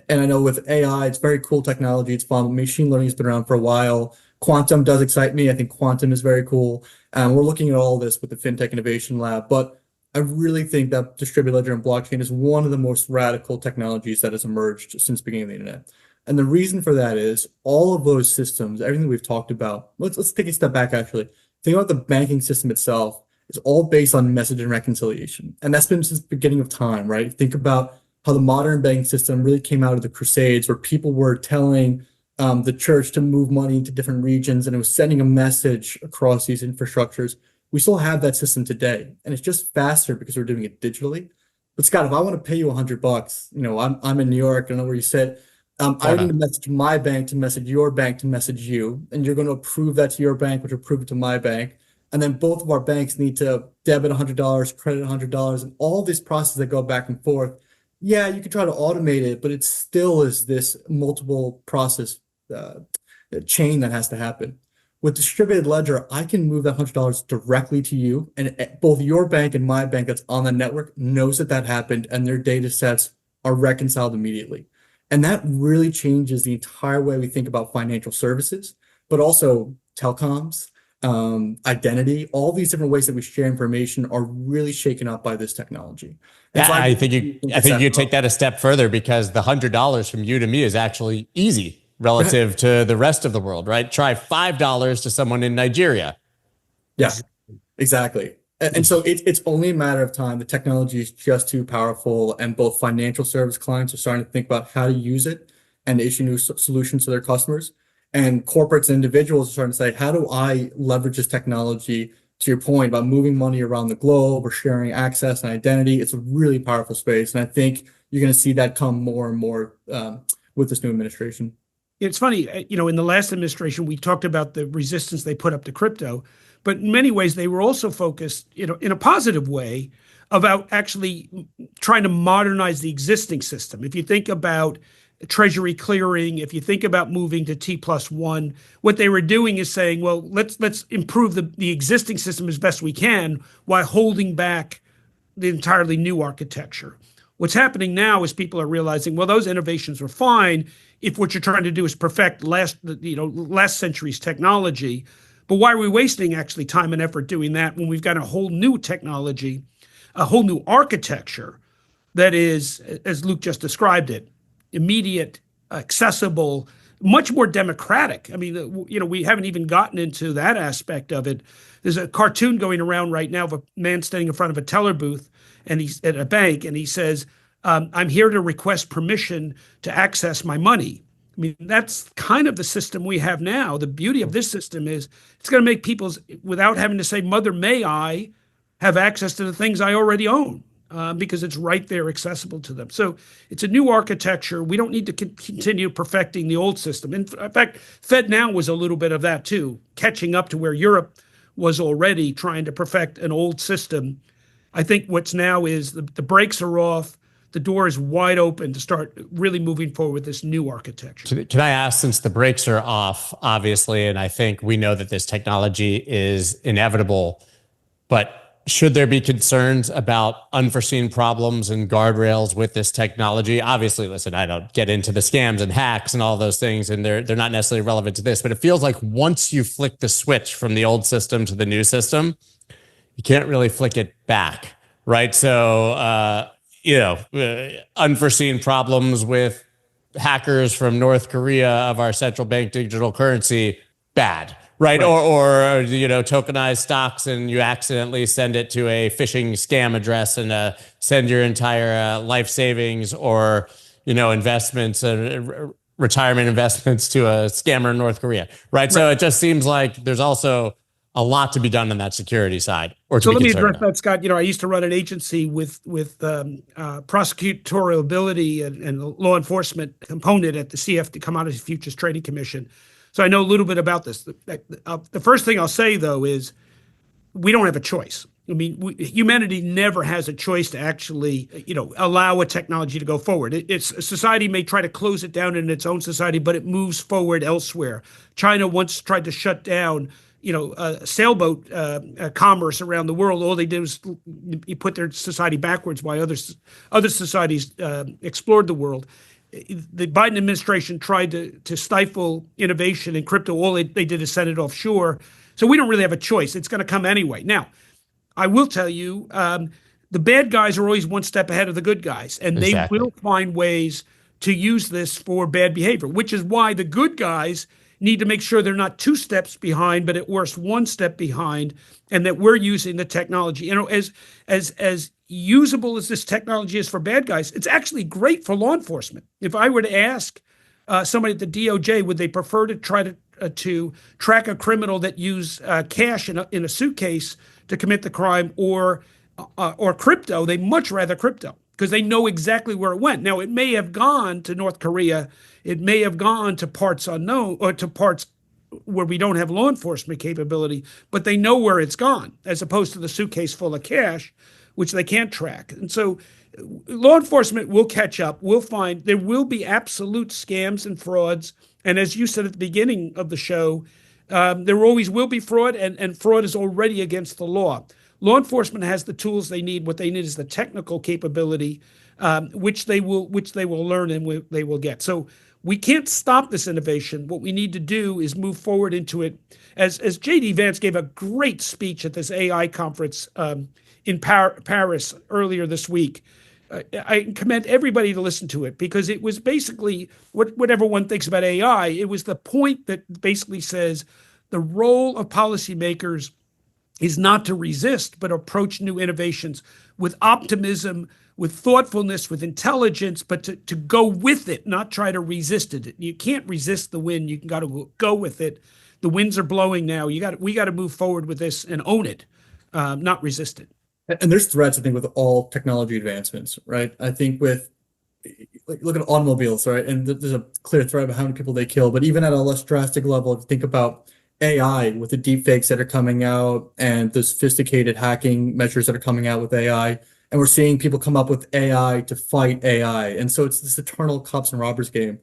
[SPEAKER 3] And I know with AI, it's very cool technology. It's fun. Machine learning has been around for a while. Quantum does excite me. I think quantum is very cool. And we're looking at all this with the FinTech Innovation Lab. But I really think that distributed ledger and blockchain is one of the most radical technologies that has emerged since the beginning of the internet. And the reason for that is all of those systems, everything we've talked about. Let's take a step back, actually. Think about the banking system itself. It's all based on message and reconciliation. And that's been since the beginning of time, right? Think about how the modern banking system really came out of the Crusades, where people were telling the church to move money into different regions, and it was sending a message across these infrastructures. We still have that system today, and it's just faster because we're doing it digitally. But Scott, if I want to pay you $100, I'm in New York, I don't know where you sit. I need to message my bank to message your bank to message you, and you're going to approve that to your bank, which will approve it to my bank. And then both of our banks need to debit $100, credit $100, and all these processes that go back and forth. Yeah, you can try to automate it, but it still is this multiple process chain that has to happen. With distributed ledger, I can move that $100 directly to you, and both your bank and my bank that's on the network knows that happened, and their data sets are reconciled immediately. And that really changes the entire way we think about financial services, but also telecoms, identity, all these different ways that we share information are really shaken up by this technology.
[SPEAKER 2] Yeah, so I think you take that a step further, because the $100 from you to me is actually easy relative to the rest of the world, right? Try $5 to someone in Nigeria.
[SPEAKER 3] Yeah, exactly. And so it's only a matter of time. The technology is just too powerful, and both financial service clients are starting to think about how to use it and issue new solutions to their customers. And corporates and individuals are starting to say, how do I leverage this technology, to your point about moving money around the globe or sharing access and identity? It's a really powerful space. And I think you're going to see that come more and more with this new administration.
[SPEAKER 1] It's funny, in the last administration, we talked about the resistance they put up to crypto, but in many ways, they were also focused, in a positive way, about actually trying to modernize the existing system. If you think about Treasury clearing, if you think about moving to T+1, what they were doing is saying, well, let's improve the existing system as best we can while holding back the entirely new architecture. What's happening now is people are realizing, well, those innovations were fine if what you're trying to do is perfect last century's technology. But why are we wasting actually time and effort doing that when we've got a whole new technology, a whole new architecture that is, as Luke just described it, immediate, accessible, much more democratic. I mean, we haven't even gotten into that aspect of it. There's a cartoon going around right now of a man standing in front of a teller booth, and he's at a bank, and he says, I'm here to request permission to access my money. I mean, that's kind of the system we have now. The beauty of this system is it's going to make people, without having to say, Mother, may I have access to the things I already own, because it's right there accessible to them. So it's a new architecture. We don't need to continue perfecting the old system. In fact, FedNow was a little bit of that too, catching up to where Europe was already trying to perfect an old system. I think what's now is the brakes are off. The door is wide open to start really moving forward with this new architecture.
[SPEAKER 2] Can I ask, since the brakes are off, obviously, and I think we know that this technology is inevitable, but should there be concerns about unforeseen problems and guardrails with this technology? Obviously, listen, I don't get into the scams and hacks and all those things, and they're not necessarily relevant to this, but it feels like once you flick the switch from the old system to the new system, you can't really flick it back, right? So, unforeseen problems with hackers from North Korea of our central bank digital currency, bad, right? Or tokenized stocks, and you accidentally send it to a phishing scam address and send your entire life savings or, investments, retirement investments to a scammer in North Korea, right? So it just seems like there's also a lot to be done on that security side.
[SPEAKER 1] So let me address that, Scott. I used to run an agency with prosecutorial ability and law enforcement component at the CFTC, Commodity Futures Trading Commission. So I know a little bit about this. The first thing I'll say, though, is we don't have a choice. I mean, humanity never has a choice to actually, allow a technology to go forward. Society may try to close it down in its own society, but it moves forward elsewhere. China once tried to shut down sailboat commerce around the world. All they did was you put their society backwards while other societies explored the world. The Biden administration tried to stifle innovation in crypto. All they did is send it offshore. So we don't really have a choice. It's going to come anyway. Now, I will tell you, the bad guys are always one step ahead of the good guys, and they will find ways to use this for bad behavior, which is why the good guys need to make sure they're not 2 steps behind, but at worst 1 step behind, and that we're using the technology. As usable as this technology is for bad guys, it's actually great for law enforcement. If I were to ask somebody at the DOJ, would they prefer to try to track a criminal that used cash in a suitcase to commit the crime, or crypto? They much rather crypto because they know exactly where it went. Now, it may have gone to North Korea, it may have gone to parts unknown, or to parts where we don't have law enforcement capability, but they know where it's gone, as opposed to the suitcase full of cash, which they can't track. And so law enforcement will catch up. We'll find there will be absolute scams and frauds. And as you said at the beginning of the show, there always will be fraud, and fraud is already against the law. Law enforcement has the tools they need. What they need is the technical capability, which they will learn and they will get. So we can't stop this innovation. What we need to do is move forward into it. As J.D. Vance gave a great speech at this AI conference in Paris earlier this week. I commend everybody to listen to it, because it was basically whatever one thinks about AI. It was the point that basically says the role of policymakers is not to resist, but approach new innovations with optimism, with thoughtfulness, with intelligence, but to go with it, not try to resist it. You can't resist the wind. You got to go with it. The winds are blowing now. We got to move forward with this and own it, not resist it.
[SPEAKER 3] And there's threats, I think, with all technology advancements, right? I think with, look at automobiles, right? And there's a clear threat about how many people they kill. But even at a less drastic level, if you think about AI with the deepfakes that are coming out and the sophisticated hacking measures that are coming out with AI, and we're seeing people come up with AI to fight AI. And so it's this eternal cops and robbers game.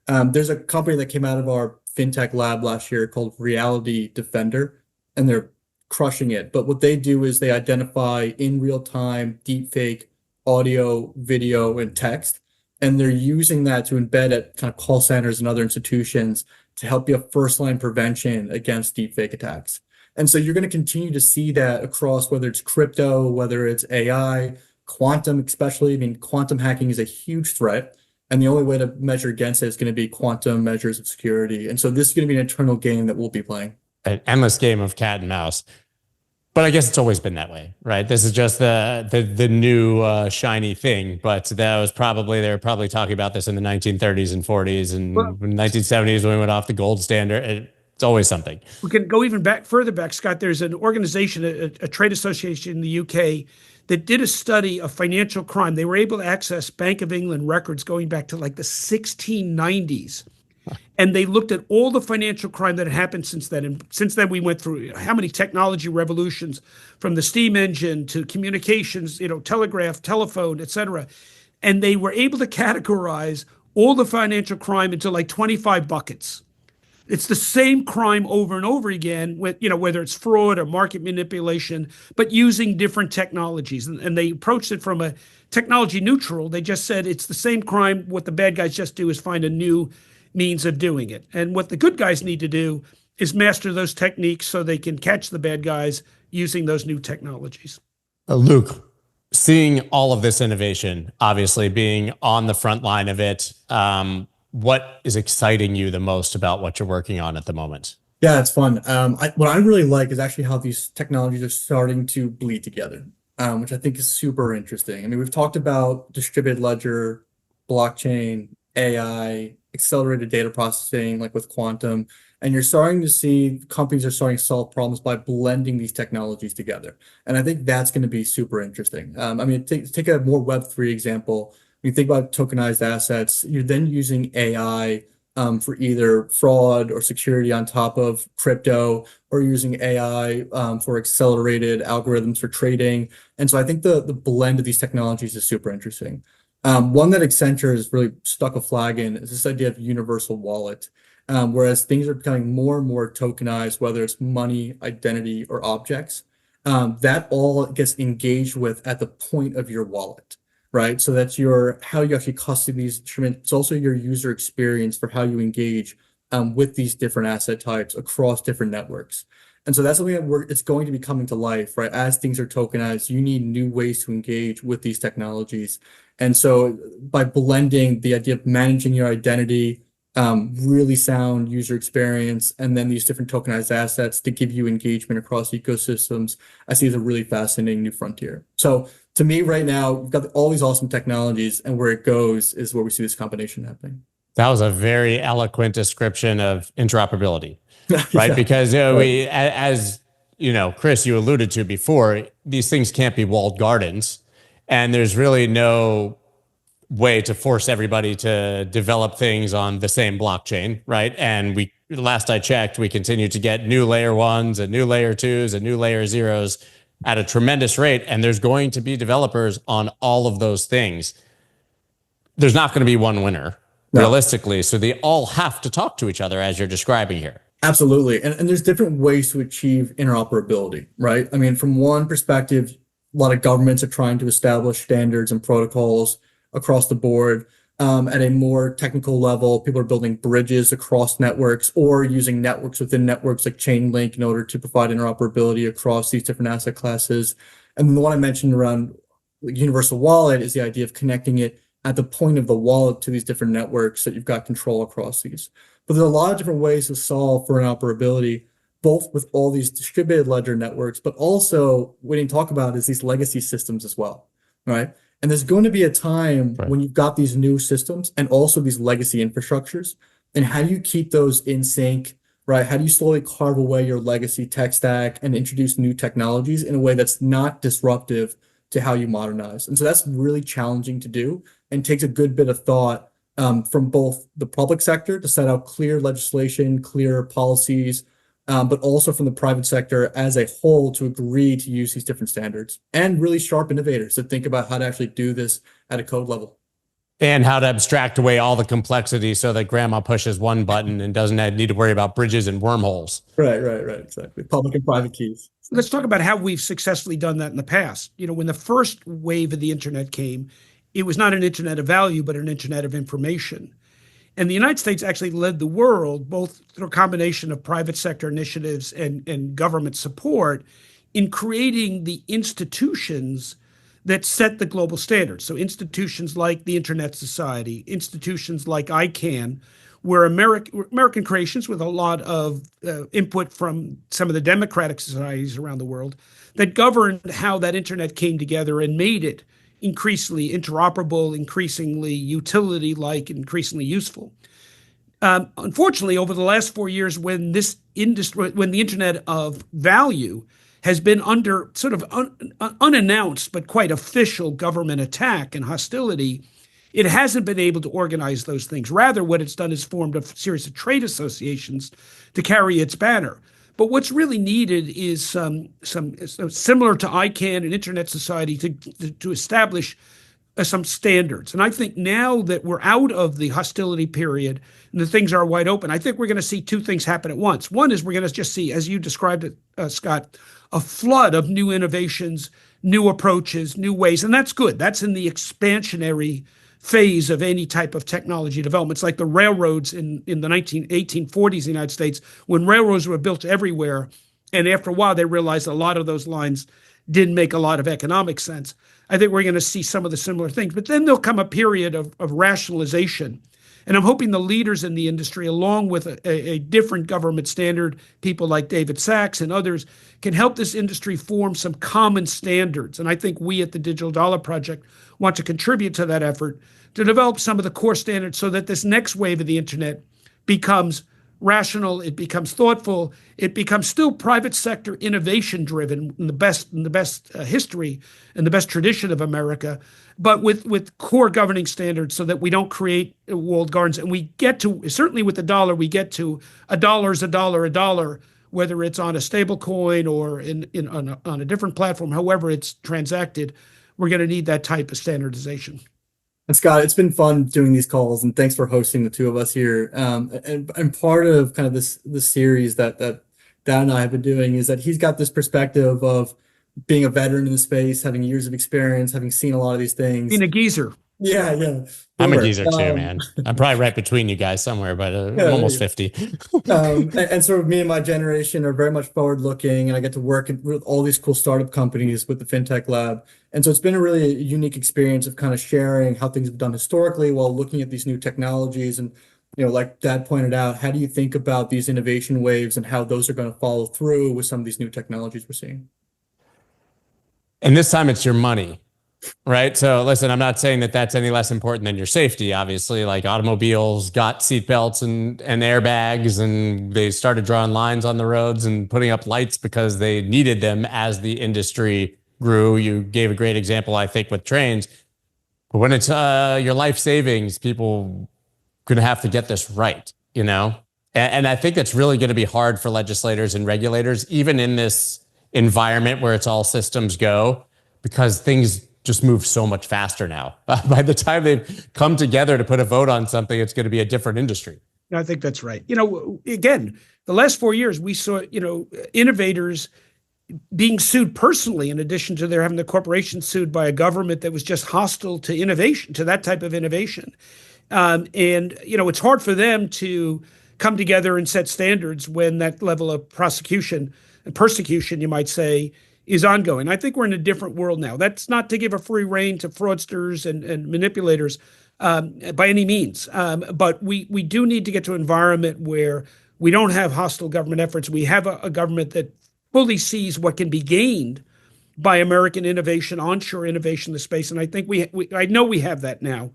[SPEAKER 3] There's a company that came out of our fintech lab last year called Reality Defender, and they're crushing it. But what they do is they identify in real time deepfake audio, video, and text, and they're using that to embed at kind of call centers and other institutions to help you have first line prevention against deepfake attacks. And so you're going to continue to see that across, whether it's crypto, whether it's AI, quantum especially. I mean, quantum hacking is a huge threat, and the only way to measure against it is going to be quantum measures of security. And so this is going to be an eternal game that we'll be playing.
[SPEAKER 2] An endless game of cat and mouse. But I guess it's always been that way, right? This is just the new shiny thing. But they were probably talking about this in the 1930s and 40s and 1970s when we went off the gold standard. It's always something.
[SPEAKER 1] We can go even further back, Scott. There's an organization, a trade association in the UK, that did a study of financial crime. They were able to access Bank of England records going back to like the 1690s. And they looked at all the financial crime that had happened since then. And since then, we went through how many technology revolutions, from the steam engine to communications, telegraph, telephone, et cetera. And they were able to categorize all the financial crime into like 25 buckets. It's the same crime over and over again, with, whether it's fraud or market manipulation, but using different technologies. And they approached it from a technology neutral. They just said it's the same crime. What the bad guys just do is find a new means of doing it. And what the good guys need to do is master those techniques so they can catch the bad guys using those new technologies.
[SPEAKER 2] Luke, seeing all of this innovation, obviously being on the front line of it, what is exciting you the most about what you're working on at the moment?
[SPEAKER 3] Yeah, it's fun. What I really like is actually how these technologies are starting to bleed together, which I think is super interesting. I mean, we've talked about distributed ledger, blockchain, AI, accelerated data processing, like with quantum, and you're starting to see companies are starting to solve problems by blending these technologies together. And I think that's going to be super interesting. I mean, take a more Web3 example. When you think about tokenized assets, you're then using AI for either fraud or security on top of crypto, or using AI for accelerated algorithms for trading. And so I think the blend of these technologies is super interesting. One that Accenture has really stuck a flag in is this idea of universal wallet. Whereas things are becoming more and more tokenized, whether it's money, identity, or objects, that all gets engaged with at the point of your wallet, right? So that's how you actually custody these instruments. It's also your user experience for how you engage with these different asset types across different networks. And so that's something that it's going to be coming to life, right? As things are tokenized, you need new ways to engage with these technologies. And so by blending the idea of managing your identity, really sound user experience, and then these different tokenized assets to give you engagement across ecosystems, I see as a really fascinating new frontier. So to me right now, we've got all these awesome technologies, and where it goes is where we see this combination happening.
[SPEAKER 2] That was a very eloquent description of interoperability, right?
[SPEAKER 3] Yeah.
[SPEAKER 2] Because as you know, Chris, you alluded to before, these things can't be walled gardens, and there's really no way to force everybody to develop things on the same blockchain, right? And last I checked, we continue to get new layer ones and new layer twos and new layer zeros at a tremendous rate, and there's going to be developers on all of those things. There's not going to be one winner. No. Realistically. So they all have to talk to each other as you're describing here.
[SPEAKER 3] Absolutely. And there's different ways to achieve interoperability, right? I mean, from one perspective, a lot of governments are trying to establish standards and protocols across the board. At a more technical level, people are building bridges across networks or using networks within networks like Chainlink in order to provide interoperability across these different asset classes. And the one I mentioned around universal wallet is the idea of connecting it at the point of the wallet to these different networks that you've got control across these. But there's a lot of different ways to solve for interoperability, both with all these distributed ledger networks, but also what we didn't talk about is these legacy systems as well, right? And there's going to be a time when you've got these new systems and also these legacy infrastructures. And how do you keep those in sync, right? How do you slowly carve away your legacy tech stack and introduce new technologies in a way that's not disruptive to how you modernize? And so that's really challenging to do and takes a good bit of thought from both the public sector to set out clear legislation, clear policies, but also from the private sector as a whole to agree to use these different standards, and really sharp innovators that think about how to actually do this at a code level.
[SPEAKER 2] And how to abstract away all the complexity so that grandma pushes one button and doesn't need to worry about bridges and wormholes.
[SPEAKER 3] Right, exactly. Public and private keys.
[SPEAKER 1] Let's talk about how we've successfully done that in the past. You know, when the first wave of the internet came, it was not an internet of value, but an internet of information. And the United States actually led the world, both through a combination of private sector initiatives and government support, in creating the institutions that set the global standards. So institutions like the Internet Society, institutions like ICANN, were American creations with a lot of input from some of the democratic societies around the world that governed how that internet came together and made it increasingly interoperable, increasingly utility-like, increasingly useful. Unfortunately, over the last 4 years, when the internet of value has been under sort of unannounced but quite official government attack and hostility, it hasn't been able to organize those things. Rather, what it's done is formed a series of trade associations to carry its banner. But what's really needed is some similar to ICANN and Internet Society to establish some standards. And I think now that we're out of the hostility period and the things are wide open, I think we're going to see two things happen at once. One is we're going to just see, as you described it, Scott, a flood of new innovations, new approaches, new ways. And that's good. That's in the expansionary phase of any type of technology development. It's like the railroads in the 1840s in the United States, when railroads were built everywhere. And after a while, they realized a lot of those lines didn't make a lot of economic sense. I think we're going to see some of the similar things. But then there'll come a period of rationalization. And I'm hoping the leaders in the industry, along with a different government standard, people like David Sachs and others, can help this industry form some common standards. And I think we at the Digital Dollar Project want to contribute to that effort to develop some of the core standards so that this next wave of the internet becomes rational, it becomes thoughtful, it becomes still private sector innovation driven in the best history and the best tradition of America, but with core governing standards so that we don't create walled gardens. And we get to, certainly with the dollar, we get to a dollar is a dollar, whether it's on a stable coin or on a different platform, however it's transacted. We're going to need that type of standardization.
[SPEAKER 3] And Scott, it's been fun doing these calls, and thanks for hosting the two of us here. And part of kind of this series that Dan and I have been doing is that he's got this perspective of being a veteran in the space, having years of experience, having seen a lot of these things.
[SPEAKER 1] Being a geezer.
[SPEAKER 3] Yeah.
[SPEAKER 2] I'm a geezer too, man. I'm probably right between you guys somewhere, but I'm almost 50.
[SPEAKER 3] And sort of me and my generation are very much forward looking, and I get to work with all these cool startup companies with the FinTech Lab. And so it's been a really unique experience of kind of sharing how things have done historically while looking at these new technologies. And, you know, like Dad pointed out, how do you think about these innovation waves and how those are going to follow through with some of these new technologies we're seeing?
[SPEAKER 2] And this time it's your money, Right. So listen, I'm not saying that that's any less important than your safety. Obviously, like automobiles got seatbelts and airbags, and they started drawing lines on the roads and putting up lights because they needed them as the industry grew. You gave a great example, I think, with trains. But when it's your life savings, people going to have to get this right, you know? And I think that's really going to be hard for legislators and regulators, even in this environment where it's all systems go, because things just move so much faster now. By the time they've come together to put a vote on something, it's going to be a different industry.
[SPEAKER 1] I think that's right. Again, the last 4 years, we saw, innovators being sued personally, in addition to their having the corporation sued by a government that was just hostile to innovation, to that type of innovation. It's hard for them to come together and set standards when that level of prosecution and persecution, you might say, is ongoing. I think we're in a different world now. That's not to give a free rein to fraudsters and manipulators by any means. But we do need to get to an environment where we don't have hostile government efforts. We have a government that fully sees what can be gained by American innovation, onshore innovation in the space. And I think I know we have that now.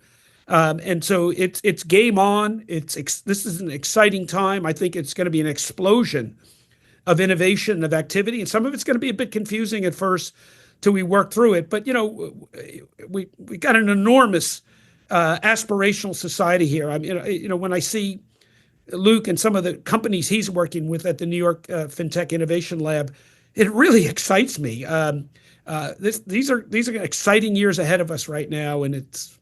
[SPEAKER 1] And so it's game on. This is an exciting time. I think it's going to be an explosion of innovation, of activity, and some of it's going to be a bit confusing at first till we work through it. But we got an enormous aspirational society here. I mean, when I see Luke and some of the companies he's working with at the New York FinTech Innovation Lab, it really excites me. These are exciting years ahead of us right now, and it's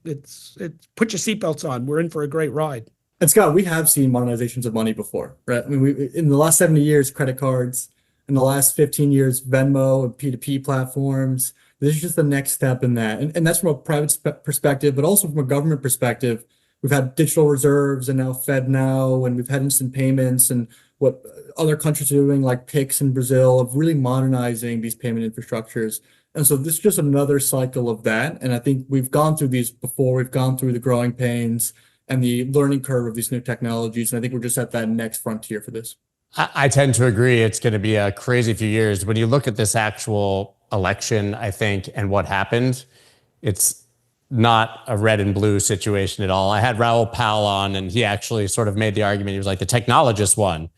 [SPEAKER 1] put your seatbelts on. We're in for a great ride.
[SPEAKER 3] And Scott, we have seen monetizations of money before, right? I mean, in the last 70 years, credit cards. In the last 15 years, Venmo and P2P platforms. This is just the next step in that. And that's from a private perspective, but also from a government perspective. We've had digital reserves and now FedNow, and we've had instant payments, and what other countries are doing, like PIX in Brazil, of really modernizing these payment infrastructures. And so this is just another cycle of that. And I think we've gone through these before. We've gone through the growing pains and the learning curve of these new technologies. And I think we're just at that next frontier for this.
[SPEAKER 2] I tend to agree. It's going to be a crazy few years. When you look at this actual election, I think, and what happened, it's not a red and blue situation at all. I had Raoul Pal on, and he actually sort of made the argument. He was like, the technologists won.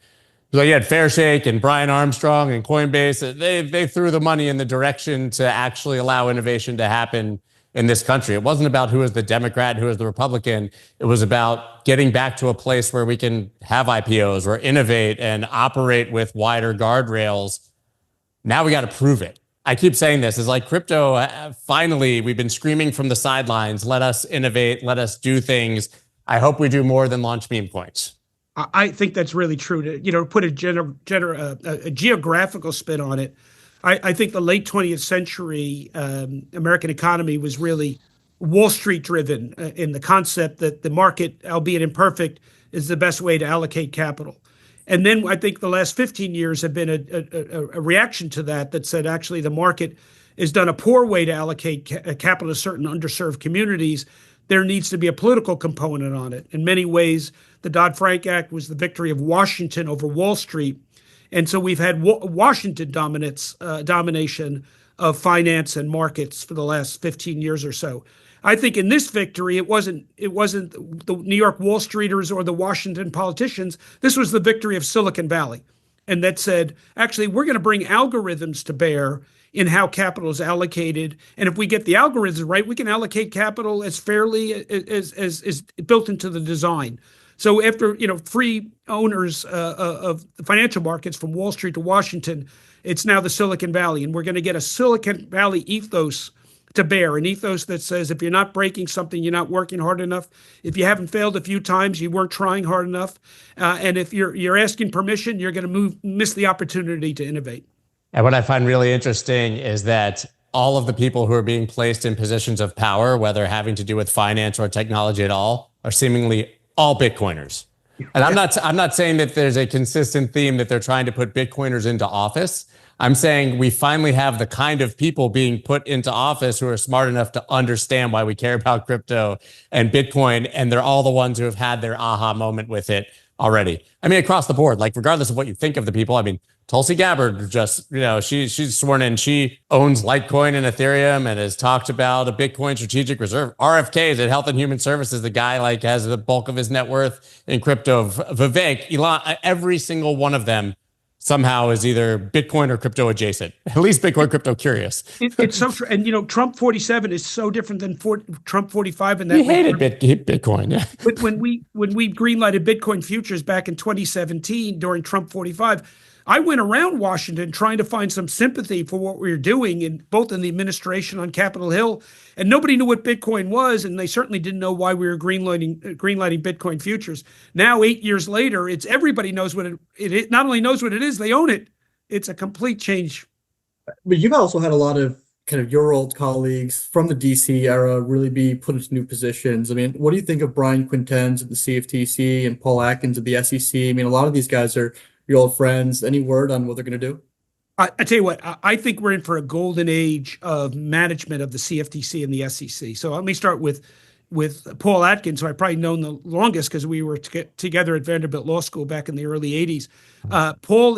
[SPEAKER 2] So you had Fairshake and Brian Armstrong and Coinbase. They threw the money in the direction to actually allow innovation to happen in this country. It wasn't about who is the Democrat, who is the Republican. It was about getting back to a place where we can have IPOs or innovate and operate with wider guardrails. Now we got to prove it. I keep saying this is like crypto. Finally, we've been screaming from the sidelines. Let us innovate. Let us do things. I hope we do more than launch meme coins.
[SPEAKER 1] I think that's really true. To put a geographical spin on it, I think the late 20th century American economy was really Wall Street driven in the concept that the market, albeit imperfect, is the best way to allocate capital. And then I think the last 15 years have been a reaction to that said actually the market has done a poor way to allocate capital to certain underserved communities. There needs to be a political component on it. In many ways, the Dodd-Frank Act was the victory of Washington over Wall Street. And so we've had Washington domination of finance and markets for the last 15 years or so. I think in this victory, it wasn't the New York Wall Streeters or the Washington politicians. This was the victory of Silicon Valley. And that said, actually, we're going to bring algorithms to bear in how capital is allocated. And if we get the algorithms right, we can allocate capital as fairly as built into the design. So after, free owners of the financial markets from Wall Street to Washington, it's now the Silicon Valley. And we're going to get a Silicon Valley ethos to bear, an ethos that says if you're not breaking something, you're not working hard enough. If you haven't failed a few times, you weren't trying hard enough. And if you're asking permission, you're going to miss the opportunity to innovate.
[SPEAKER 2] And what I find really interesting is that all of the people who are being placed in positions of power, whether having to do with finance or technology at all, are seemingly all Bitcoiners. And I'm not saying that there's a consistent theme that they're trying to put Bitcoiners into office. I'm saying we finally have the kind of people being put into office who are smart enough to understand why we care about crypto and Bitcoin. And they're all the ones who have had their aha moment with it already. I mean, across the board, like regardless of what you think of the people. I mean, Tulsi Gabbard just, she's sworn in. She owns Litecoin and Ethereum and has talked about a Bitcoin strategic reserve. RFK is at Health and Human Services. The guy like has the bulk of his net worth in crypto. Vivek, Elon, every single one of them somehow is either Bitcoin or crypto adjacent, at least Bitcoin crypto curious.
[SPEAKER 1] It's so true. And, Trump 47 is so different than Trump 45. And that
[SPEAKER 2] he hated Bitcoin. Yeah.
[SPEAKER 1] When we greenlighted Bitcoin futures back in 2017 during Trump 45, I went around Washington trying to find some sympathy for what we were doing, both in the administration on Capitol Hill, and nobody knew what Bitcoin was, and they certainly didn't know why we were greenlighting Bitcoin futures. Now, 8 years later, it's everybody knows what it not only knows what it is, they own it. It's a complete change.
[SPEAKER 3] But you've also had a lot of kind of your old colleagues from the DC era really be put into new positions. I mean, what do you think of Brian Quintenz at the CFTC and Paul Atkins at the SEC? I mean, a lot of these guys are your old friends. Any word on what they're going to do?
[SPEAKER 1] I tell you what, I think we're in for a golden age of management of the CFTC and the SEC. So let me start with Paul Atkins, who I've probably known the longest because we were together at Vanderbilt Law School back in the early 80s. Paul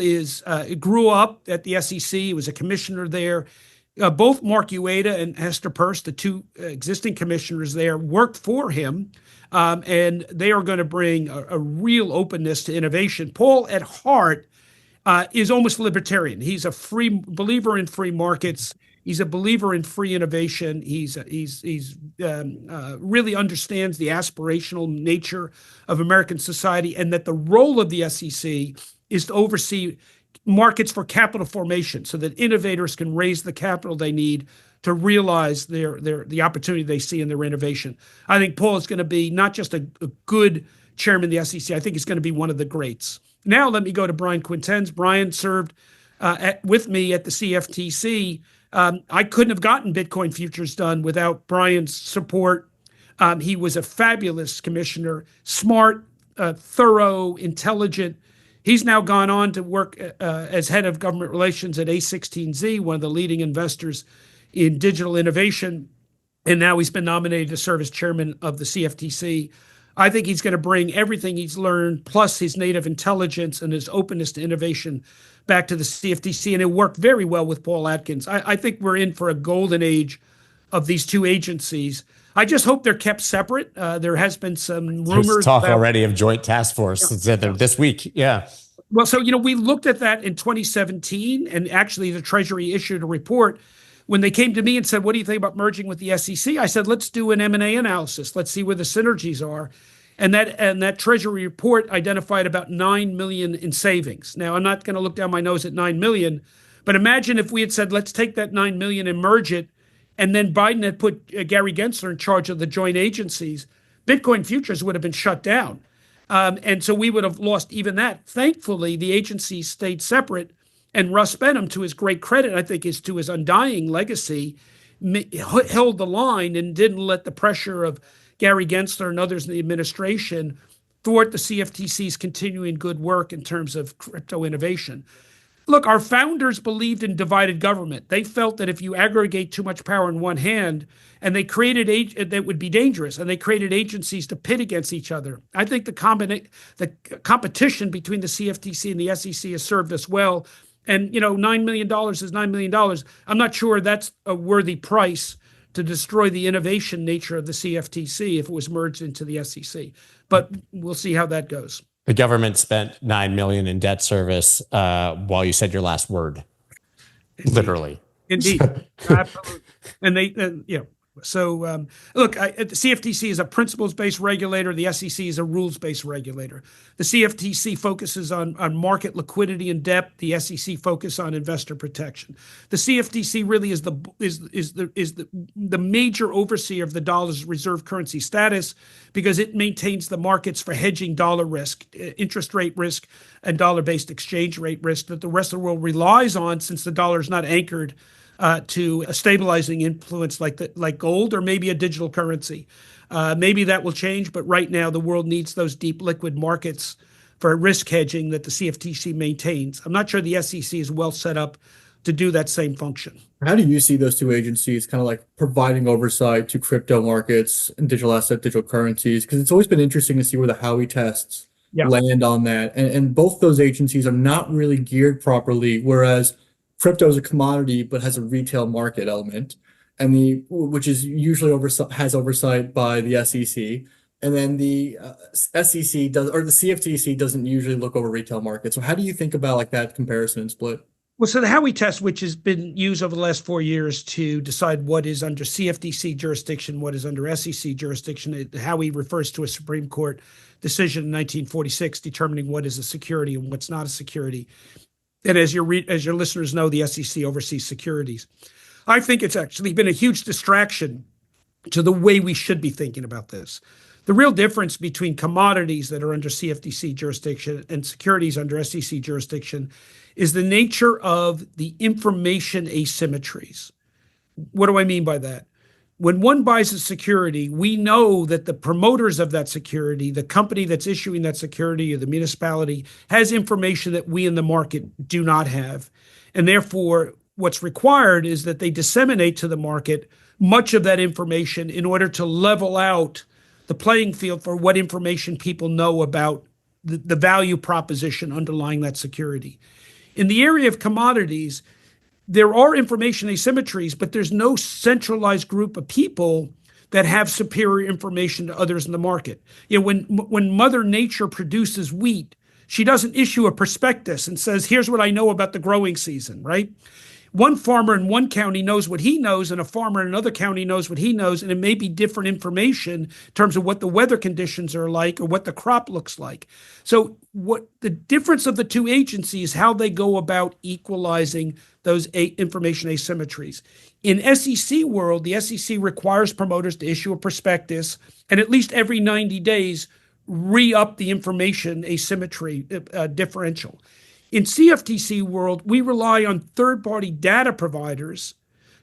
[SPEAKER 1] grew up at the SEC. He was a commissioner there. Both Mark Ueda and Hester Peirce, the two existing commissioners there, worked for him. And they are going to bring a real openness to innovation. Paul, at heart, is almost libertarian. He's a believer in free markets. He's a believer in free innovation. He's really understands the aspirational nature of American society, and that the role of the SEC is to oversee markets for capital formation so that innovators can raise the capital they need to realize the opportunity they see in their innovation. I think Paul is going to be not just a good chairman of the SEC, I think he's going to be one of the greats. Now let me go to Brian Quintenz. Brian served with me at the CFTC. I couldn't have gotten Bitcoin futures done without Brian's support. He was a fabulous commissioner, smart, thorough, intelligent. He's now gone on to work as head of government relations at a16z, one of the leading investors in digital innovation. And now he's been nominated to serve as chairman of the CFTC. I think he's going to bring everything he's learned, plus his native intelligence and his openness to innovation, back to the CFTC. And it worked very well with Paul Atkins. I think we're in for a golden age of these two agencies. I just hope they're kept separate. There has been some rumors.
[SPEAKER 2] There's talk already of joint task force this week. Yeah.
[SPEAKER 1] Well, so, we looked at that in 2017, and actually the Treasury issued a report when they came to me and said, what do you think about merging with the SEC? I said, let's do an M&A analysis. Let's see where the synergies are. And that Treasury report identified about 9 million in savings. Now, I'm not going to look down my nose at 9 million, but imagine if we had said, let's take that 9 million and merge it, and then Biden had put Gary Gensler in charge of the joint agencies, Bitcoin futures would have been shut down. And so we would have lost even that. Thankfully, the agencies stayed separate, and Russ Benham, to his great credit, I think is to his undying legacy, held the line and didn't let the pressure of Gary Gensler and others in the administration thwart the CFTC's continuing good work in terms of crypto innovation. Look, our founders believed in divided government. They felt that if you aggregate too much power in one hand, and they created that would be dangerous, and they created agencies to pit against each other. I think the competition between the CFTC and the SEC has served us well. And, $9 million is $9 million. I'm not sure that's a worthy price to destroy the innovation nature of the CFTC if it was merged into the SEC. But we'll see how that goes.
[SPEAKER 2] The government spent $9 million in debt service while you said your last word. Indeed. Literally.
[SPEAKER 1] Indeed. Absolutely. And So, look, the CFTC is a principles-based regulator. The SEC is a rules-based regulator. The CFTC focuses on market liquidity and depth. The SEC focus on investor protection. The CFTC really is the major overseer of the dollar's reserve currency status because it maintains the markets for hedging dollar risk, interest rate risk, and dollar-based exchange rate risk that the rest of the world relies on since the dollar is not anchored to a stabilizing influence like gold or maybe a digital currency. Maybe that will change, but right now the world needs those deep liquid markets for risk hedging that the CFTC maintains. I'm not sure the SEC is well set up to do that same function.
[SPEAKER 3] How do you see those two agencies kind of like providing oversight to crypto markets and digital currencies? Because it's always been interesting to see where the Howey tests land on that. And both those agencies are not really geared properly, whereas crypto is a commodity but has a retail market element, and which is usually has oversight by the SEC. And then the SEC does, or the CFTC doesn't usually look over retail markets. So how do you think about like that comparison and split?
[SPEAKER 1] Well, so the Howey test, which has been used over the last 4 years to decide what is under CFTC jurisdiction, what is under SEC jurisdiction, Howey refers to a Supreme Court decision in 1946 determining what is a security and what's not a security. And as your listeners know, the SEC oversees securities. I think it's actually been a huge distraction to the way we should be thinking about this. The real difference between commodities that are under CFTC jurisdiction and securities under SEC jurisdiction is the nature of the information asymmetries. What do I mean by that? When one buys a security, we know that the promoters of that security, the company that's issuing that security or the municipality, has information that we in the market do not have. And therefore, what's required is that they disseminate to the market much of that information in order to level out the playing field for what information people know about the value proposition underlying that security. In the area of commodities, there are information asymmetries, but there's no centralized group of people that have superior information to others in the market. You know, when Mother Nature produces wheat, she doesn't issue a prospectus and says, here's what I know about the growing season, right? One farmer in one county knows what he knows, and a farmer in another county knows what he knows, and it may be different information in terms of what the weather conditions are like or what the crop looks like. So what the difference of the two agencies, how they go about equalizing those information asymmetries. In SEC world, the SEC requires promoters to issue a prospectus and at least every 90 days re-up the information asymmetry differential. In CFTC world, we rely on third-party data providers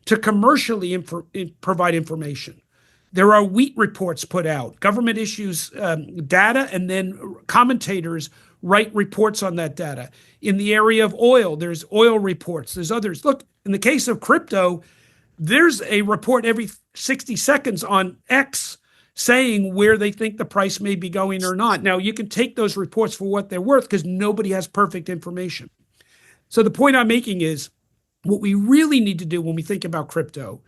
[SPEAKER 1] to commercially provide information. There are wheat reports put out. Government issues data, and then commentators write reports on that data. In the area of oil, there's oil reports. There's others. Look, in the case of crypto, there's a report every 60 seconds on X saying where they think the price may be going or not. Now, you can take those reports for what they're worth because nobody has perfect information. So the point I'm making is what we really need to do when we think about crypto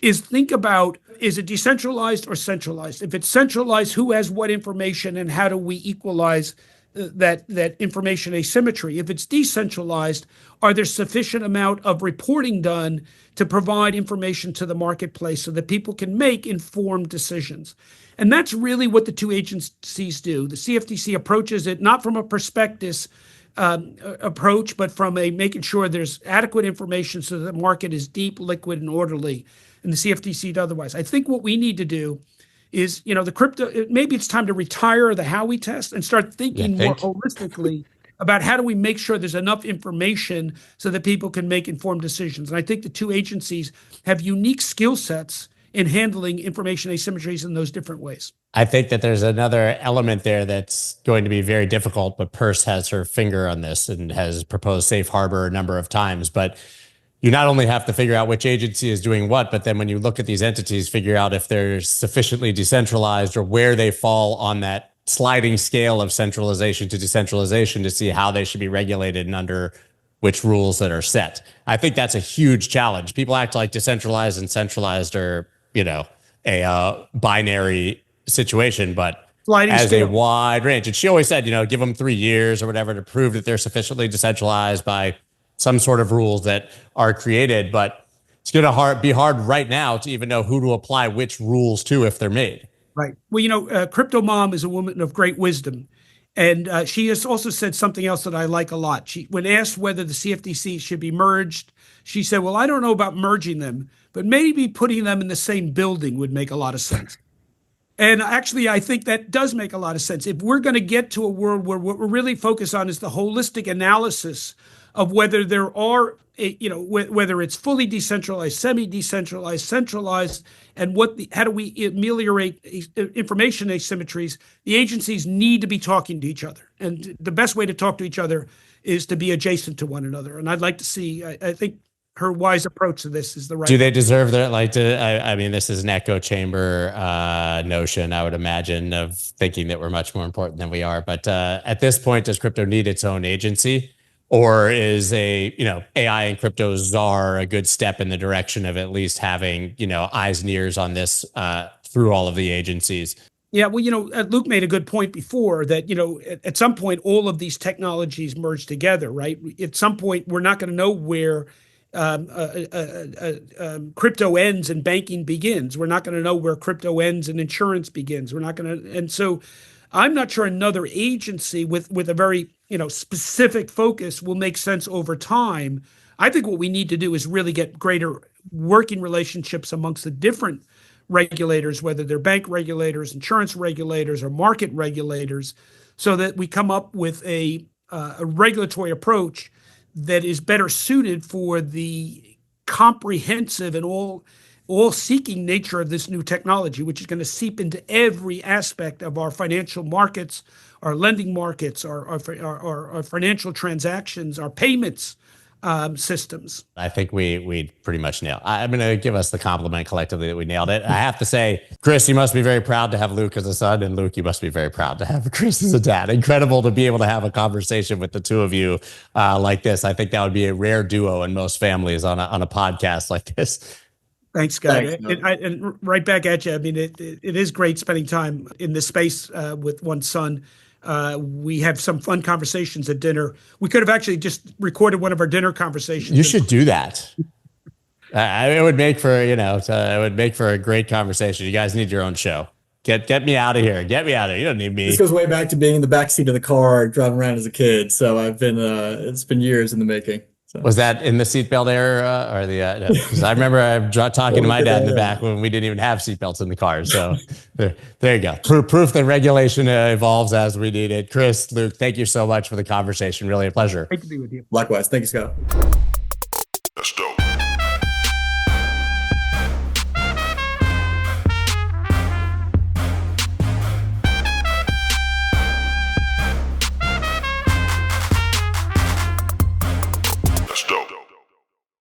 [SPEAKER 1] is think about, is it decentralized or centralized? If it's centralized, who has what information and how do we equalize that information asymmetry? If it's decentralized, are there sufficient amount of reporting done to provide information to the marketplace so that people can make informed decisions? And that's really what the two agencies do. The CFTC approaches it not from a prospectus approach, but from a making sure there's adequate information so that the market is deep, liquid, and orderly. And the CFTC otherwise. I think what we need to do is, the crypto, maybe it's time to retire the Howey test and start thinking more holistically about how do we make sure there's enough information so that people can make informed decisions. And I think the two agencies have unique skill sets in handling information asymmetries in those different ways.
[SPEAKER 2] I think that there's another element there that's going to be very difficult, but Peirce has her finger on this and has proposed safe harbor a number of times. But you not only have to figure out which agency is doing what, but then when you look at these entities, figure out if they're sufficiently decentralized or where they fall on that sliding scale of centralization to decentralization to see how they should be regulated and under which rules that are set. I think that's a huge challenge. People act like decentralized and centralized are, a binary situation, but
[SPEAKER 1] sliding
[SPEAKER 2] as
[SPEAKER 1] scale.
[SPEAKER 2] A wide range. And she always said, give them 3 years or whatever to prove that they're sufficiently decentralized by some sort of rules that are created, but it's going to be hard right now to even know who to apply which rules to if they're made.
[SPEAKER 1] Right. Well, Crypto Mom is a woman of great wisdom. And she has also said something else that I like a lot. When asked whether the CFTC should be merged, she said, well, I don't know about merging them, but maybe putting them in the same building would make a lot of sense. And actually, I think that does make a lot of sense. If we're going to get to a world where what we're really focused on is the holistic analysis of whether there are, whether it's fully decentralized, semi-decentralized, centralized, and how do we ameliorate information asymmetries, the agencies need to be talking to each other. And the best way to talk to each other is to be adjacent to one another. And I'd like to see, I think her wise approach to this is the right.
[SPEAKER 2] Do they deserve their, I mean, this is an echo chamber notion, I would imagine, of thinking that we're much more important than we are. But at this point, does crypto need its own agency? Or is AI and crypto czar a good step in the direction of at least having, eyes and ears on this through all of the agencies?
[SPEAKER 1] Yeah, well, Luke made a good point before that, at some point, all of these technologies merge together, right? At some point, we're not going to know where crypto ends and banking begins. We're not going to know where crypto ends and insurance begins. We're not going to, and so I'm not sure another agency with a very, specific focus will make sense over time. I think what we need to do is really get greater working relationships amongst the different regulators, whether they're bank regulators, insurance regulators, or market regulators, so that we come up with a regulatory approach that is better suited for the comprehensive and all-seeking nature of this new technology, which is going to seep into every aspect of our financial markets, our lending markets, our financial transactions, our payments systems.
[SPEAKER 2] I think we pretty much nailed it. I'm going to give us the compliment collectively that we nailed it. I have to say, Chris, you must be very proud to have Luke as a son, and Luke, you must be very proud to have Chris as a dad. Incredible to be able to have a conversation with the two of you like this. I think that would be a rare duo in most families on a podcast like this.
[SPEAKER 1] Thanks, guys. And right back at you. I mean, it is great spending time in this space with one son. We have some fun conversations at dinner. We could have actually just recorded one of our dinner conversations.
[SPEAKER 2] You should do that. It would make for, it would make for a great conversation. You guys need your own show. Get me out of here. Get me out of here. You don't need me.
[SPEAKER 3] This goes way back to being in the backseat of the car driving around as a kid. So it's been years in the making. So.
[SPEAKER 2] Was that in the seatbelt era or the? Because I remember talking to my dad in the back when we didn't even have seatbelts in the car. So there you go. Proof that regulation evolves as we need it. Chris, Luke, thank you so much for the conversation. Really a pleasure.
[SPEAKER 1] Great to be with you.
[SPEAKER 3] Likewise. Thank you, Scott.
[SPEAKER 4] That's dope.